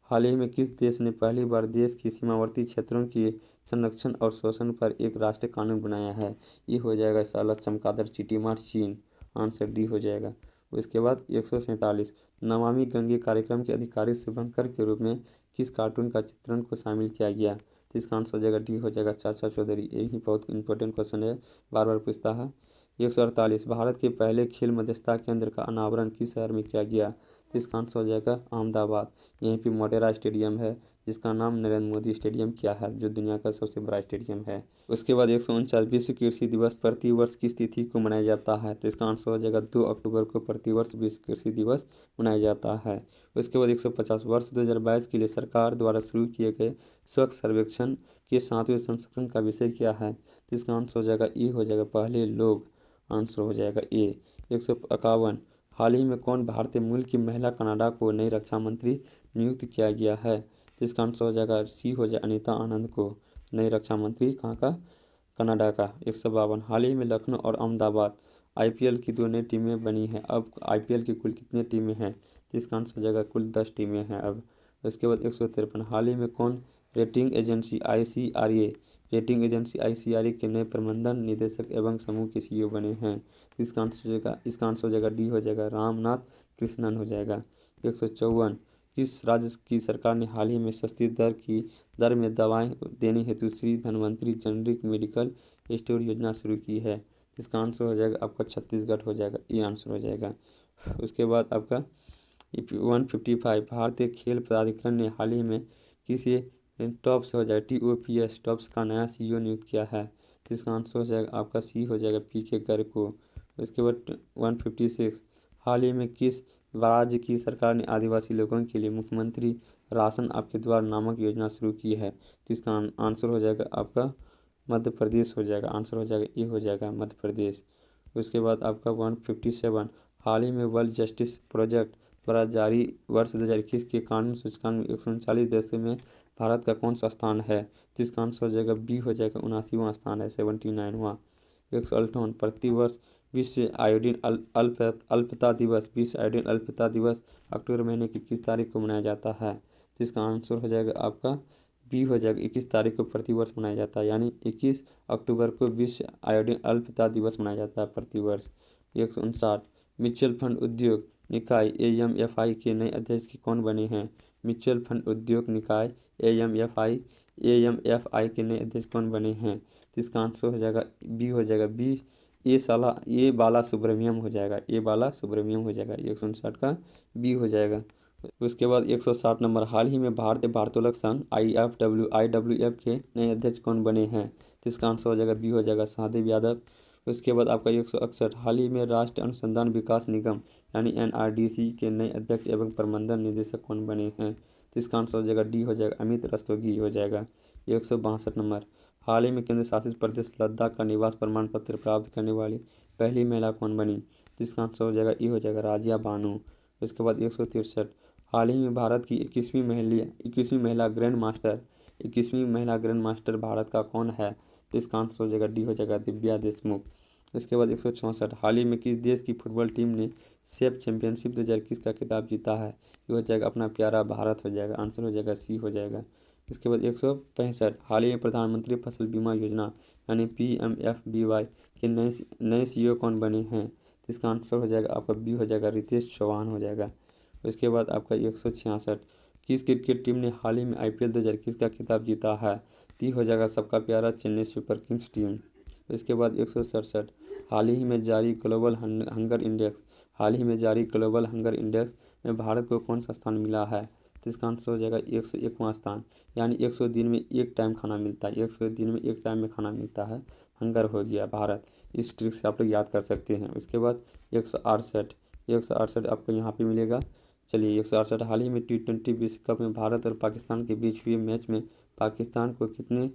हाल ही में किस देश ने पहली बार देश की सीमावर्ती क्षेत्रों के संरक्षण और शोषण पर एक राष्ट्रीय कानून बनाया है? ये हो जाएगा साला चमगादड़ चीटीमार, चीन। आंसर डी हो जाएगा। उसके बाद 147, नमामि गंगे कार्यक्रम के अधिकारी शुभंकर के रूप में किस कार्टून का चित्रण को शामिल किया गया? तो इसका आंसर हो जाएगा, डी हो जाएगा, चाचा चौधरी। यही बहुत इंपॉर्टेंट क्वेश्चन है, बार बार पूछता है। 148 भारत के पहले खेल मध्यस्थता केंद्र का अनावरण किस शहर में किया गया? तो इसका आंसर हो जाएगा अहमदाबाद। यहीं पे मोटेरा स्टेडियम है जिसका नाम नरेंद्र मोदी स्टेडियम किया है, जो दुनिया का सबसे बड़ा स्टेडियम है। उसके बाद 149 विश्व कृषि दिवस प्रति वर्ष किस तिथि को मनाया जाता है? तो इसका आंसर हो जाएगा 2 अक्टूबर को प्रतिवर्ष विश्व कृषि दिवस मनाया जाता है। उसके बाद 150 वर्ष 2022 के लिए सरकार द्वारा शुरू किए गए स्वच्छ सर्वेक्षण के 7वें संस्करण का विषय क्या है? तो इसका आंसर हो जाएगा ई हो जाएगा पहले लोग। आंसर हो जाएगा ए। 151 हाल ही में कौन भारतीय मूल की महिला कनाडा को नई रक्षा मंत्री नियुक्त किया गया है? तो इसका आंसर हो जाएगा सी हो जाए अनीता आनंद को नई रक्षा मंत्री कहाँ का? कनाडा का। 152 हाल ही में लखनऊ और अहमदाबाद आईपीएल की 2 नई टीमें बनी हैं। अब आईपीएल की कुल कितनी टीमें हैं? तो इसका आंसर हो जाएगा कुल 10 टीमें हैं अब। उसके बाद 153 हाल ही में कौन रेटिंग एजेंसी आईसीआरए के नए प्रबंधन निदेशक एवं समूह के सीईओ बने हैं? तो इसका आंसर हो जाएगा डी हो जाएगा रामनाथ कृष्णन हो जाएगा। 154 किस राज्य की सरकार ने हाल ही में सस्ती दर में दवाएं देने हेतु Shri Dhanvantari generic medical store योजना शुरू की है? इसका आंसर हो जाएगा आपका छत्तीसगढ़ हो जाएगा, ये आंसर हो जाएगा। उसके बाद आपका 155 भारतीय खेल प्राधिकरण ने हाल ही में किसी टॉप्स हो जाएगा TOPS टॉप्स का नया सीईओ नियुक्त किया है? तो इसका आंसर हो जाएगा आपका सी हो जाएगा PK गर्ग को। उसके बाद 156 हाल ही में किस राज्य की सरकार ने आदिवासी लोगों के लिए मुख्यमंत्री राशन आपके द्वार नामक योजना शुरू की है? तो इसका आंसर हो जाएगा आपका मध्य प्रदेश हो जाएगा। आंसर हो जाएगा ये हो जाएगा मध्य प्रदेश। उसके बाद आपका 157 हाल ही में वर्ल्ड जस्टिस प्रोजेक्ट द्वारा जारी वर्ष 2021 के कानून सूचकांक में 139 देशों में भारत का कौन सा स्थान है? तो इसका आंसर हो जाएगा बी हो जाएगा 79वां स्थान है 79वां। 158 प्रतिवर्ष विश्व आयोडीन अल्पता दिवस अक्टूबर महीने की किस तारीख को मनाया जाता है? तो इसका आंसर हो जाएगा आपका बी हो जाएगा 21 तारीख को प्रतिवर्ष मनाया जाता है, यानी 21 अक्टूबर को विश्व आयोडीन अल्पता दिवस मनाया जाता है प्रतिवर्ष। 159 म्यूचुअल फंड उद्योग निकाय AMFI के नए अध्यक्ष कौन बने हैं? म्यूचुअल फंड उद्योग निकाय AMFI के नए अध्यक्ष कौन बने हैं? तो इसका आंसर हो जाएगा बी हो जाएगा बी ए बाला सुब्रमण्यम हो जाएगा, ए बाला सुब्रमण्यम हो जाएगा। 159 का बी हो जाएगा। उसके बाद 160 नंबर हाल ही में भारतीय भारोत्तोलक संघ IWF के नए अध्यक्ष कौन बने हैं? तो इसका आंसर हो जाएगा बी हो जाएगा सहदेव यादव। उसके बाद आपका 161 हाल ही में राष्ट्रीय अनुसंधान विकास निगम यानी NRDC के नए अध्यक्ष एवं प्रबंधन निदेशक कौन बने हैं? तो इसका आंसर हो जाएगा डी हो जाएगा अमित रस्तोगी हो जाएगा। 162 नंबर हाल ही में केंद्र शासित प्रदेश लद्दाख का निवास प्रमाण पत्र प्राप्त करने वाली पहली महिला कौन बनी? तो इसका आंसर हो जाएगा ई हो जाएगा राजिया बानो। उसके बाद 163 हाल ही में भारत की 21वीं महिला ग्रैंड मास्टर भारत का कौन है? तो इसका आंसर हो जाएगा डी हो जाएगा दिव्या देशमुख। इसके बाद 164 हाल ही में किस देश की फुटबॉल टीम ने सेफ चैंपियनशिप 2021 का खिताब जीता है? ये हो जाएगा अपना प्यारा भारत हो जाएगा। आंसर हो जाएगा सी हो जाएगा। इसके बाद 165 हाल ही में प्रधानमंत्री फसल बीमा योजना यानी PMFBY के नए सीईओ कौन बने हैं? तो इसका आंसर हो जाएगा आपका बी हो जाएगा रितेश चौहान हो जाएगा। उसके बाद आपका 166 किस क्रिकेट टीम ने हाल ही में IPL 2021 का खिताब जीता है? ती हो जाएगा सबका प्यारा चेन्नई सुपर किंग्स टीम। इसके बाद 167 हाल ही में जारी ग्लोबल हंगर इंडेक्स में भारत को कौन सा स्थान मिला है? तो इसका आंसर हो जाएगा 101वां स्थान, यानी 100 दिन में एक टाइम खाना मिलता है, 100 दिन में एक टाइम में खाना मिलता है, हंगर हो गया भारत। इस ट्रिक से आप लोग याद कर सकते हैं। उसके बाद 168 आपको यहाँ पे मिलेगा। चलिए 168 हाल ही में T20 विश्व कप में भारत और पाकिस्तान के बीच हुए मैच में भारत को कितने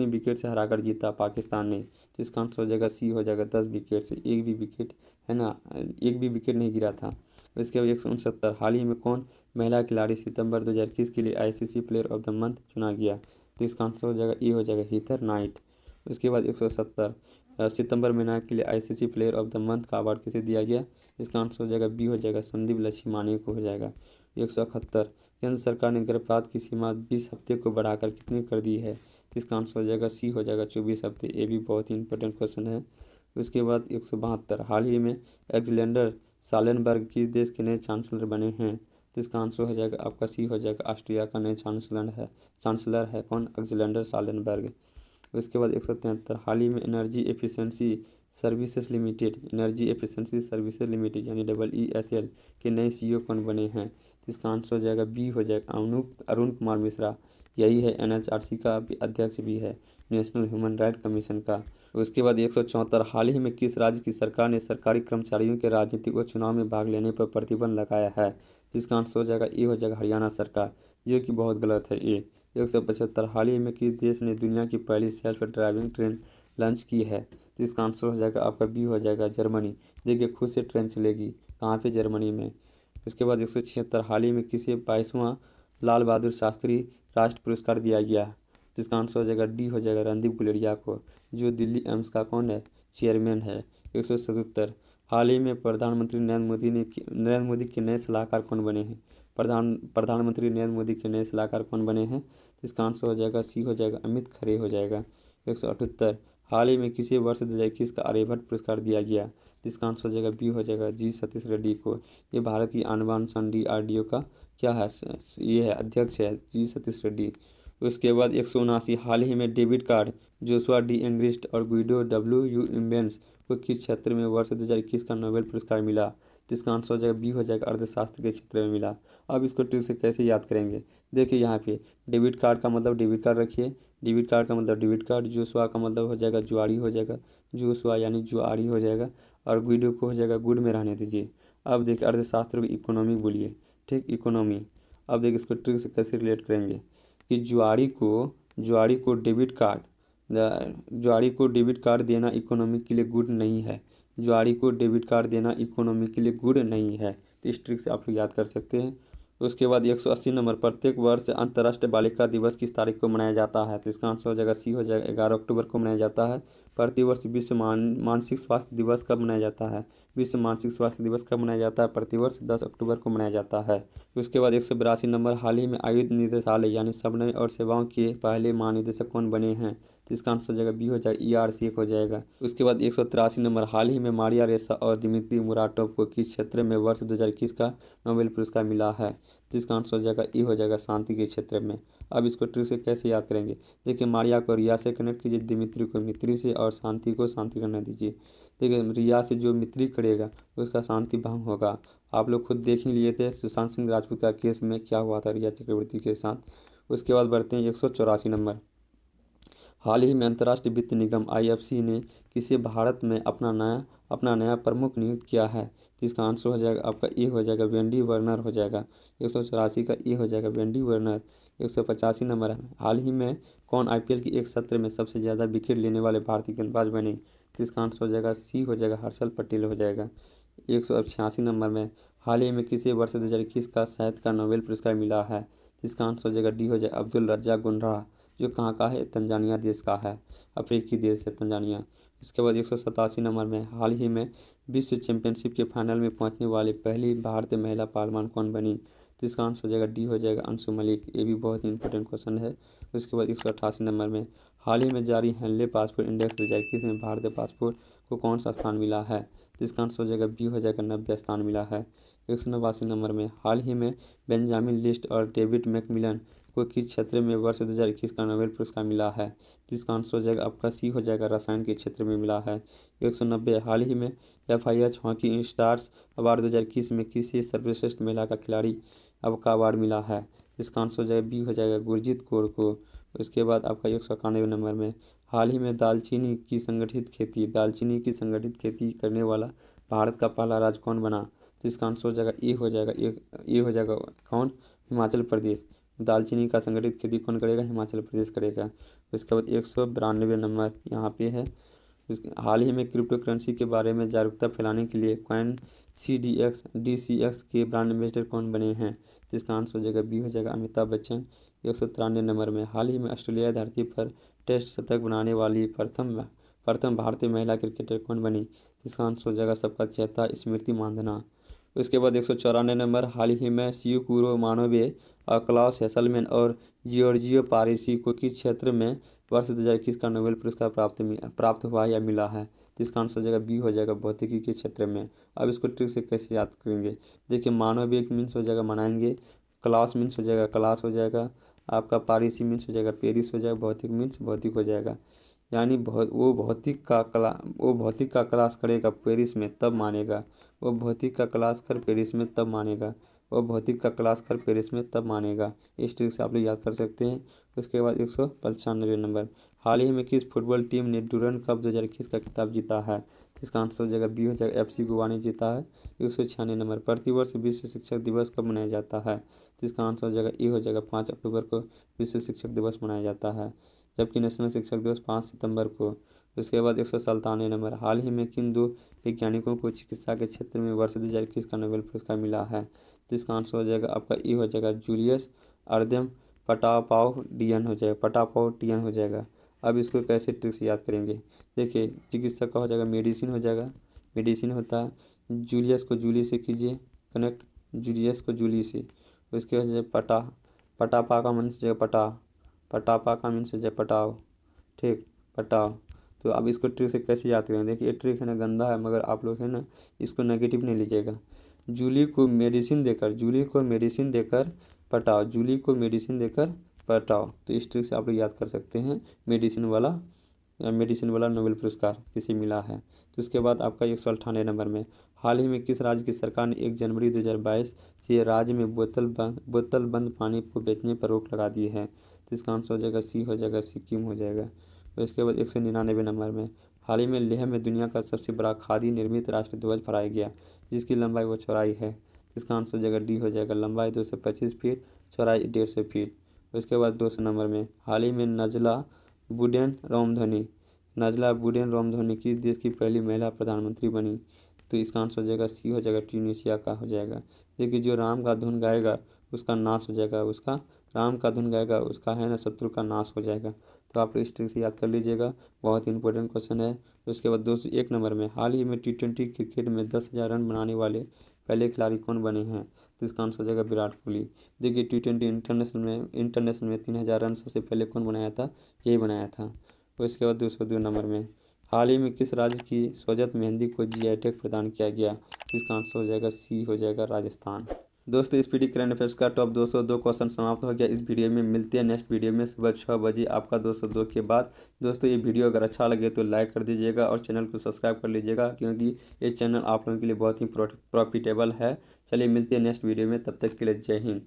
विकेट से हराकर जीता पाकिस्तान ने? तो इसका आंसर हो जाएगा सी हो जाएगा 10 विकेट से। एक भी विकेट है ना, एक भी विकेट नहीं गिरा था। इसके बाद 169 हाल ही में कौन महिला खिलाड़ी सितंबर 2021 के लिए ICC player of the month चुना गया? तो इसका आंसर हो जाएगा ए हो जाएगा हीथर नाइट। उसके बाद 170 सितंबर महीना के लिए ICC player of the month का अवार्ड किसे दिया गया? इसका आंसर हो जाएगा बी हो जाएगा संदीप लक्ष्मानी को हो जाएगा। 171 केंद्र सरकार ने गर्भपात की सीमा 20 हफ्ते को बढ़ाकर कितनी कर दी है? तो इसका आंसर हो जाएगा सी हो जाएगा 24 हफ्ते। ये भी बहुत ही इंपॉर्टेंट क्वेश्चन है। उसके बाद 172 हाल ही में एलेक्जेंडर सालेनबर्ग किस देश के नए चांसलर बने हैं? तो इसका आंसर हो जाएगा आपका सी हो जाएगा ऑस्ट्रिया का नए चांसलर है कौन? एलेक्जेंडर सालेनबर्ग। उसके बाद 173 हाल ही में एनर्जी एफिशिएंसी सर्विसेज लिमिटेड यानी EESL के नए CEO कौन बने हैं? तो इसका आंसर हो जाएगा बी हो जाएगा अरुण कुमार मिश्रा। यही है NHRC का अध्यक्ष भी है, नेशनल ह्यूमन राइट कमीशन का। उसके बाद 174 हाल ही में किस राज्य की सरकार ने सरकारी कर्मचारियों के राजनीतिक व चुनाव में भाग लेने पर प्रतिबंध लगाया है? जिसका आंसर हो जाएगा ए हो जाएगा हरियाणा सरकार, जो कि बहुत गलत है ए। 175 हाल ही में किस देश ने दुनिया की पहली सेल्फ ड्राइविंग ट्रेन लॉन्च की है? तो इसका आंसर हो जाएगा आपका बी हो जाएगा जर्मनी। देखिए खुद से ट्रेन चलेगी, कहाँ पे? जर्मनी में। उसके बाद 176 हाल ही में किसे 22वां लाल बहादुर शास्त्री राष्ट्रीय पुरस्कार दिया गया है? जिसका आंसर हो जाएगा डी हो जाएगा रणदीप गुलेरिया को, जो दिल्ली एम्स का कौन है? चेयरमैन है। 177 हाल ही में नरेंद्र मोदी के नए सलाहकार कौन बने हैं? प्रधानमंत्री नरेंद्र मोदी के नए सलाहकार कौन बने हैं? तो इसका आंसर हो जाएगा सी हो जाएगा अमित खरे हो जाएगा। 178 हाल ही में किसी वर्ष 2021 का आर्यभट्ट पुरस्कार दिया गया? तो इसका आंसर हो जाएगा बी हो जाएगा जी सतीश रेड्डी को। ये भारत की अनुसंधान DRDO का क्या है? ये है अध्यक्ष है जी सतीश रेड्डी। उसके बाद 179 हाल ही में debit card Joshua D Angrist और गुइडो W इम्बेंस को किस क्षेत्र में वर्ष 2021 का नोबेल पुरस्कार मिला? तो इसका आंसर हो जाएगा बी हो जाएगा अर्थशास्त्र के क्षेत्र में मिला। अब इसको ट्रिक से कैसे याद करेंगे? देखिए यहाँ पे डेबिट कार्ड का मतलब डेबिट कार्ड रखिए, डेबिट कार्ड का मतलब डेबिट कार्ड, जोशुआ का मतलब हो जाएगा जुआरी हो जाएगा, जोशुआ यानी जुआरी हो जाएगा, और गुइडो को हो जाएगा गुड में रहने दीजिए। अब देखिए अर्थशास्त्र को इकोनॉमी बोलिए, ठीक, इकोनॉमी। अब देखिए इसको ट्रिक से कैसे रिलेट करेंगे कि जुआरी को डेबिट कार्ड देना इकोनॉमी के लिए गुड नहीं है। जुआरी को डेबिट कार्ड देना इकोनॉमी के लिए गुड नहीं है। तो इस ट्रिक से आप लोग याद कर सकते हैं। उसके बाद 180 नंबर प्रत्येक वर्ष अंतर्राष्ट्रीय बालिका दिवस किस तारीख को मनाया जाता है? तो इसका आंसर हो जाएगा सी हो जाएगा 11 अक्टूबर को मनाया जाता है। प्रतिवर्ष विश्व मानसिक स्वास्थ्य दिवस कब मनाया जाता है? विश्व मानसिक स्वास्थ्य दिवस कब मनाया जाता है? प्रतिवर्ष 10 अक्टूबर को मनाया जाता है। उसके बाद 182 नंबर हाल ही में आयुध निदेशालय यानी सबने और सेवाओं के पहले महानिदेशक कौन बने हैं? तो इसका आंसर हो जाएगा बी हो जाएगा ER शेख हो जाएगा। उसके बाद 183 नंबर हाल ही में मारिया रेसा और दिमित्री मुराटोव को किस क्षेत्र में वर्ष 2021 का नोबेल पुरस्कार मिला है? तो इसका आंसर हो जाएगा ई हो जाएगा शांति के क्षेत्र में। अब इसको ट्रिक से कैसे याद करेंगे? देखिए मारिया को रिया से कनेक्ट कीजिए, दिमित्री को मित्री से, और शांति को शांति करने दीजिए। देखिए रिया से जो मित्री करेगा उसका शांति भंग होगा। आप लोग खुद देख ही लिए थे सुशांत सिंह राजपूत का केस में क्या हुआ था रिया चक्रवर्ती के साथ। उसके बाद बढ़ते हैं 184 नंबर हाल ही में अंतर्राष्ट्रीय वित्त निगम IFC ने किसे भारत में अपना नया प्रमुख नियुक्त किया है? जिसका आंसर हो जाएगा आपका ए हो जाएगा वेंडी वर्नर हो जाएगा। 184 का ए हो जाएगा वेंडी वर्नर। 185 नंबर है हाल ही में कौन IPL के एक सत्र में सबसे ज़्यादा विकेट लेने वाले भारतीय गेंदबाज बने? तो इसका आंसर हो जाएगा सी हो जाएगा हर्षल पटेल हो जाएगा। 186 नंबर में हाल ही में किसी वर्ष 2021 का साहित्य का नोबेल पुरस्कार मिला है? जिसका आंसर हो जाएगा डी हो जाएगा अब्दुल रज्जाक गुनराह, जो कहाँ का है? तंजानिया देश का है, अफ्रीकी देश है तंजानिया। इसके बाद 187 नंबर में हाल ही में विश्व चैंपियनशिप के फाइनल में पहुंचने वाली पहली भारतीय महिला पहलवान कौन बनी? तो इसका आंसर हो जाएगा डी हो जाएगा अंशु मलिक। ये भी बहुत ही इंपॉर्टेंट क्वेश्चन है। उसके बाद 188 नंबर में हाल ही में जारी हेनले पासपोर्ट इंडेक्स 2021 में भारतीय पासपोर्ट को कौन सा स्थान मिला है? तो इसका आंसर हो जाएगा बी हो जाएगा 90 स्थान मिला है। 189 नंबर में हाल ही में बेंजामिन लिस्ट और डेविड मैकमिलन को किस क्षेत्र में वर्ष 2021 का नोबेल पुरस्कार मिला है? जिसका आंसर हो जाएगा आपका सी हो जाएगा रसायन के क्षेत्र में मिला है। 190 हाल ही में FIH हॉकी स्टार्स अवार्ड 2021 में किसी सर्वश्रेष्ठ महिला का खिलाड़ी अब का अवार्ड मिला है? इसका आंसर हो जाएगा बी हो जाएगा गुरजीत कौर को। उसके बाद आपका 191 नंबर में हाल ही में दालचीनी की संगठित खेती करने वाला भारत का पहला राज्य कौन बना? तो इसका आंसर हो जाएगा ए हो जाएगा कौन? हिमाचल प्रदेश। दालचीनी का संगठित खेती कौन करेगा? हिमाचल प्रदेश करेगा। उसके बाद 192 नंबर यहाँ पे है हाल ही में क्रिप्टो करेंसी के बारे में जागरूकता फैलाने के लिए कॉइन DCX के ब्रांड एम्बेसडर कौन बने हैं? जिसका आंसर हो जाएगा बी हो जाएगा अमिताभ बच्चन। 193 नंबर में हाल ही में ऑस्ट्रेलिया धरती पर टेस्ट शतक बनाने वाली प्रथम भारतीय महिला क्रिकेटर कौन बनी? जिसका आंसर हो जाएगा सबका चेता स्मृति मानधना। उसके बाद 194 नंबर हाल ही में सीयू कुरो मानवे और क्लाउस हेसलमैन और जियोर्जियो पारिसी को किस क्षेत्र में वर्ष 2021 का नोबेल पुरस्कार प्राप्त हुआ या मिला है? तो इसका आंसर हो जाएगा बी हो जाएगा भौतिकी के क्षेत्र में। अब इसको ट्रिक से कैसे याद करेंगे? देखिए मानव एक मीन्स हो जाएगा मनाएंगे, क्लास मीन्स हो जाएगा क्लास हो जाएगा, आपका पारिसी मीन्स हो जाएगा पेरिस हो जाएगा, भौतिक मीन्स भौतिक हो जाएगा। यानी वो भौतिक का क्लास करेगा पेरिस में तब मानेगा। वो भौतिक का क्लास कर पेरिस में तब मानेगा। वो भौतिक का क्लास कर पेरिस में तब मानेगा। इस ट्रिक से आप लोग याद कर सकते हैं। उसके बाद 195 नंबर, हाल ही में किस फुटबॉल टीम ने डूरन कप 2021 का खिताब जीता है? तो इसका आंसर हो जाएगा बी हो जाएगा, FC गोवा ने जीता है। 196 नंबर, प्रतिवर्ष विश्व शिक्षक दिवस कब मनाया जाता है? तो इसका आंसर हो जाएगा ए हो जाएगा, 5 अक्टूबर को विश्व शिक्षक दिवस मनाया जाता है, जबकि नेशनल शिक्षक दिवस 5 सितंबर को। उसके बाद 197 नंबर, हाल ही में किन 2 वैज्ञानिकों को चिकित्सा के क्षेत्र में वर्ष 2021 का नोबेल पुरस्कार मिला है? तो इसका आंसर हो जाएगा आपका ए हो जाएगा, जूलियस अर्दम पटापाउडियन हो जाएगा, पटापाउडियन हो जाएगा। अब इसको कैसे ट्रिक से याद करेंगे? देखिए, चिकित्सक का हो जाएगा मेडिसिन हो जाएगा, मेडिसिन होता है। जूलियस को जूली से कीजिए कनेक्ट, जूलियस को जूली से। उसके बाद पटापा का मीन्स हो जाएगा पटापा का मीन्स हो जाएगा पटाओ, ठीक, पटाओ। तो अब इसको ट्रिक से कैसे याद करेंगे? देखिए, ये ट्रिक है ना गंदा है, मगर आप लोग है ना इसको नेगेटिव नहीं लीजिएगा। जूली को मेडिसिन देकर पटाओ, जूली को मेडिसिन देकर पटाओ। तो इस ट्रिक से आप लोग याद कर सकते हैं मेडिसिन वाला नोबेल पुरस्कार किसे मिला है। तो उसके बाद आपका 198 नंबर में, हाल ही में किस राज्य की सरकार ने 1 जनवरी 2022 से राज्य में बोतल बंद पानी को बेचने पर रोक लगा दी है? तो इसका आंसर हो जाएगा सी हो जाएगा, सिक्किम हो जाएगा। और इसके बाद 199 नंबर में, हाल ही में लेह में दुनिया का सबसे बड़ा खादी निर्मित राष्ट्रीय ध्वज फहराया गया, जिसकी लंबाई व चौड़ाई है? इसका आंसर हो जाएगा डी हो जाएगा, लंबाई 225 फीट, चौड़ाई 150 फीट। उसके बाद 200 नंबर में, हाल ही में नजला बुडेन रामधोनी किस देश की पहली महिला प्रधानमंत्री बनी? तो इसका आंसर हो जाएगा सी हो जाएगा, ट्यूनीशिया का हो जाएगा। देखिए, जो राम का धुन गाएगा उसका नाश हो जाएगा, राम का धुन गाएगा उसका है ना शत्रु का नाश हो जाएगा। तो आप इस ट्रिक से याद कर लीजिएगा, बहुत ही इंपॉर्टेंट क्वेश्चन है। उसके बाद 201 नंबर में, हाल ही में T20 क्रिकेट में 10,000 रन बनाने वाले पहले खिलाड़ी कौन बने हैं? तो इसका आंसर हो जाएगा विराट कोहली। देखिए, T20 इंटरनेशनल में 3,000 रन सबसे पहले कौन बनाया था? यही बनाया था। उसके बाद 202 नंबर में, हाल ही में किस राज्य की सोजत मेहंदी को GI टैग प्रदान किया गया? इसका आंसर हो जाएगा सी हो जाएगा, राजस्थान। दोस्तों, इस पीडी करंट अफेयर्स का टॉप 202 क्वेश्चन समाप्त हो गया। इस वीडियो में मिलते हैं नेक्स्ट वीडियो में सुबह 6 बजे आपका 202 के बाद। दोस्तों, ये वीडियो अगर अच्छा लगे तो लाइक कर दीजिएगा और चैनल को सब्सक्राइब कर लीजिएगा, क्योंकि ये चैनल आप लोगों के लिए बहुत ही प्रॉफिटेबल है। चलिए मिलते हैं नेक्स्ट वीडियो में, तब तक के लिए जय हिंद।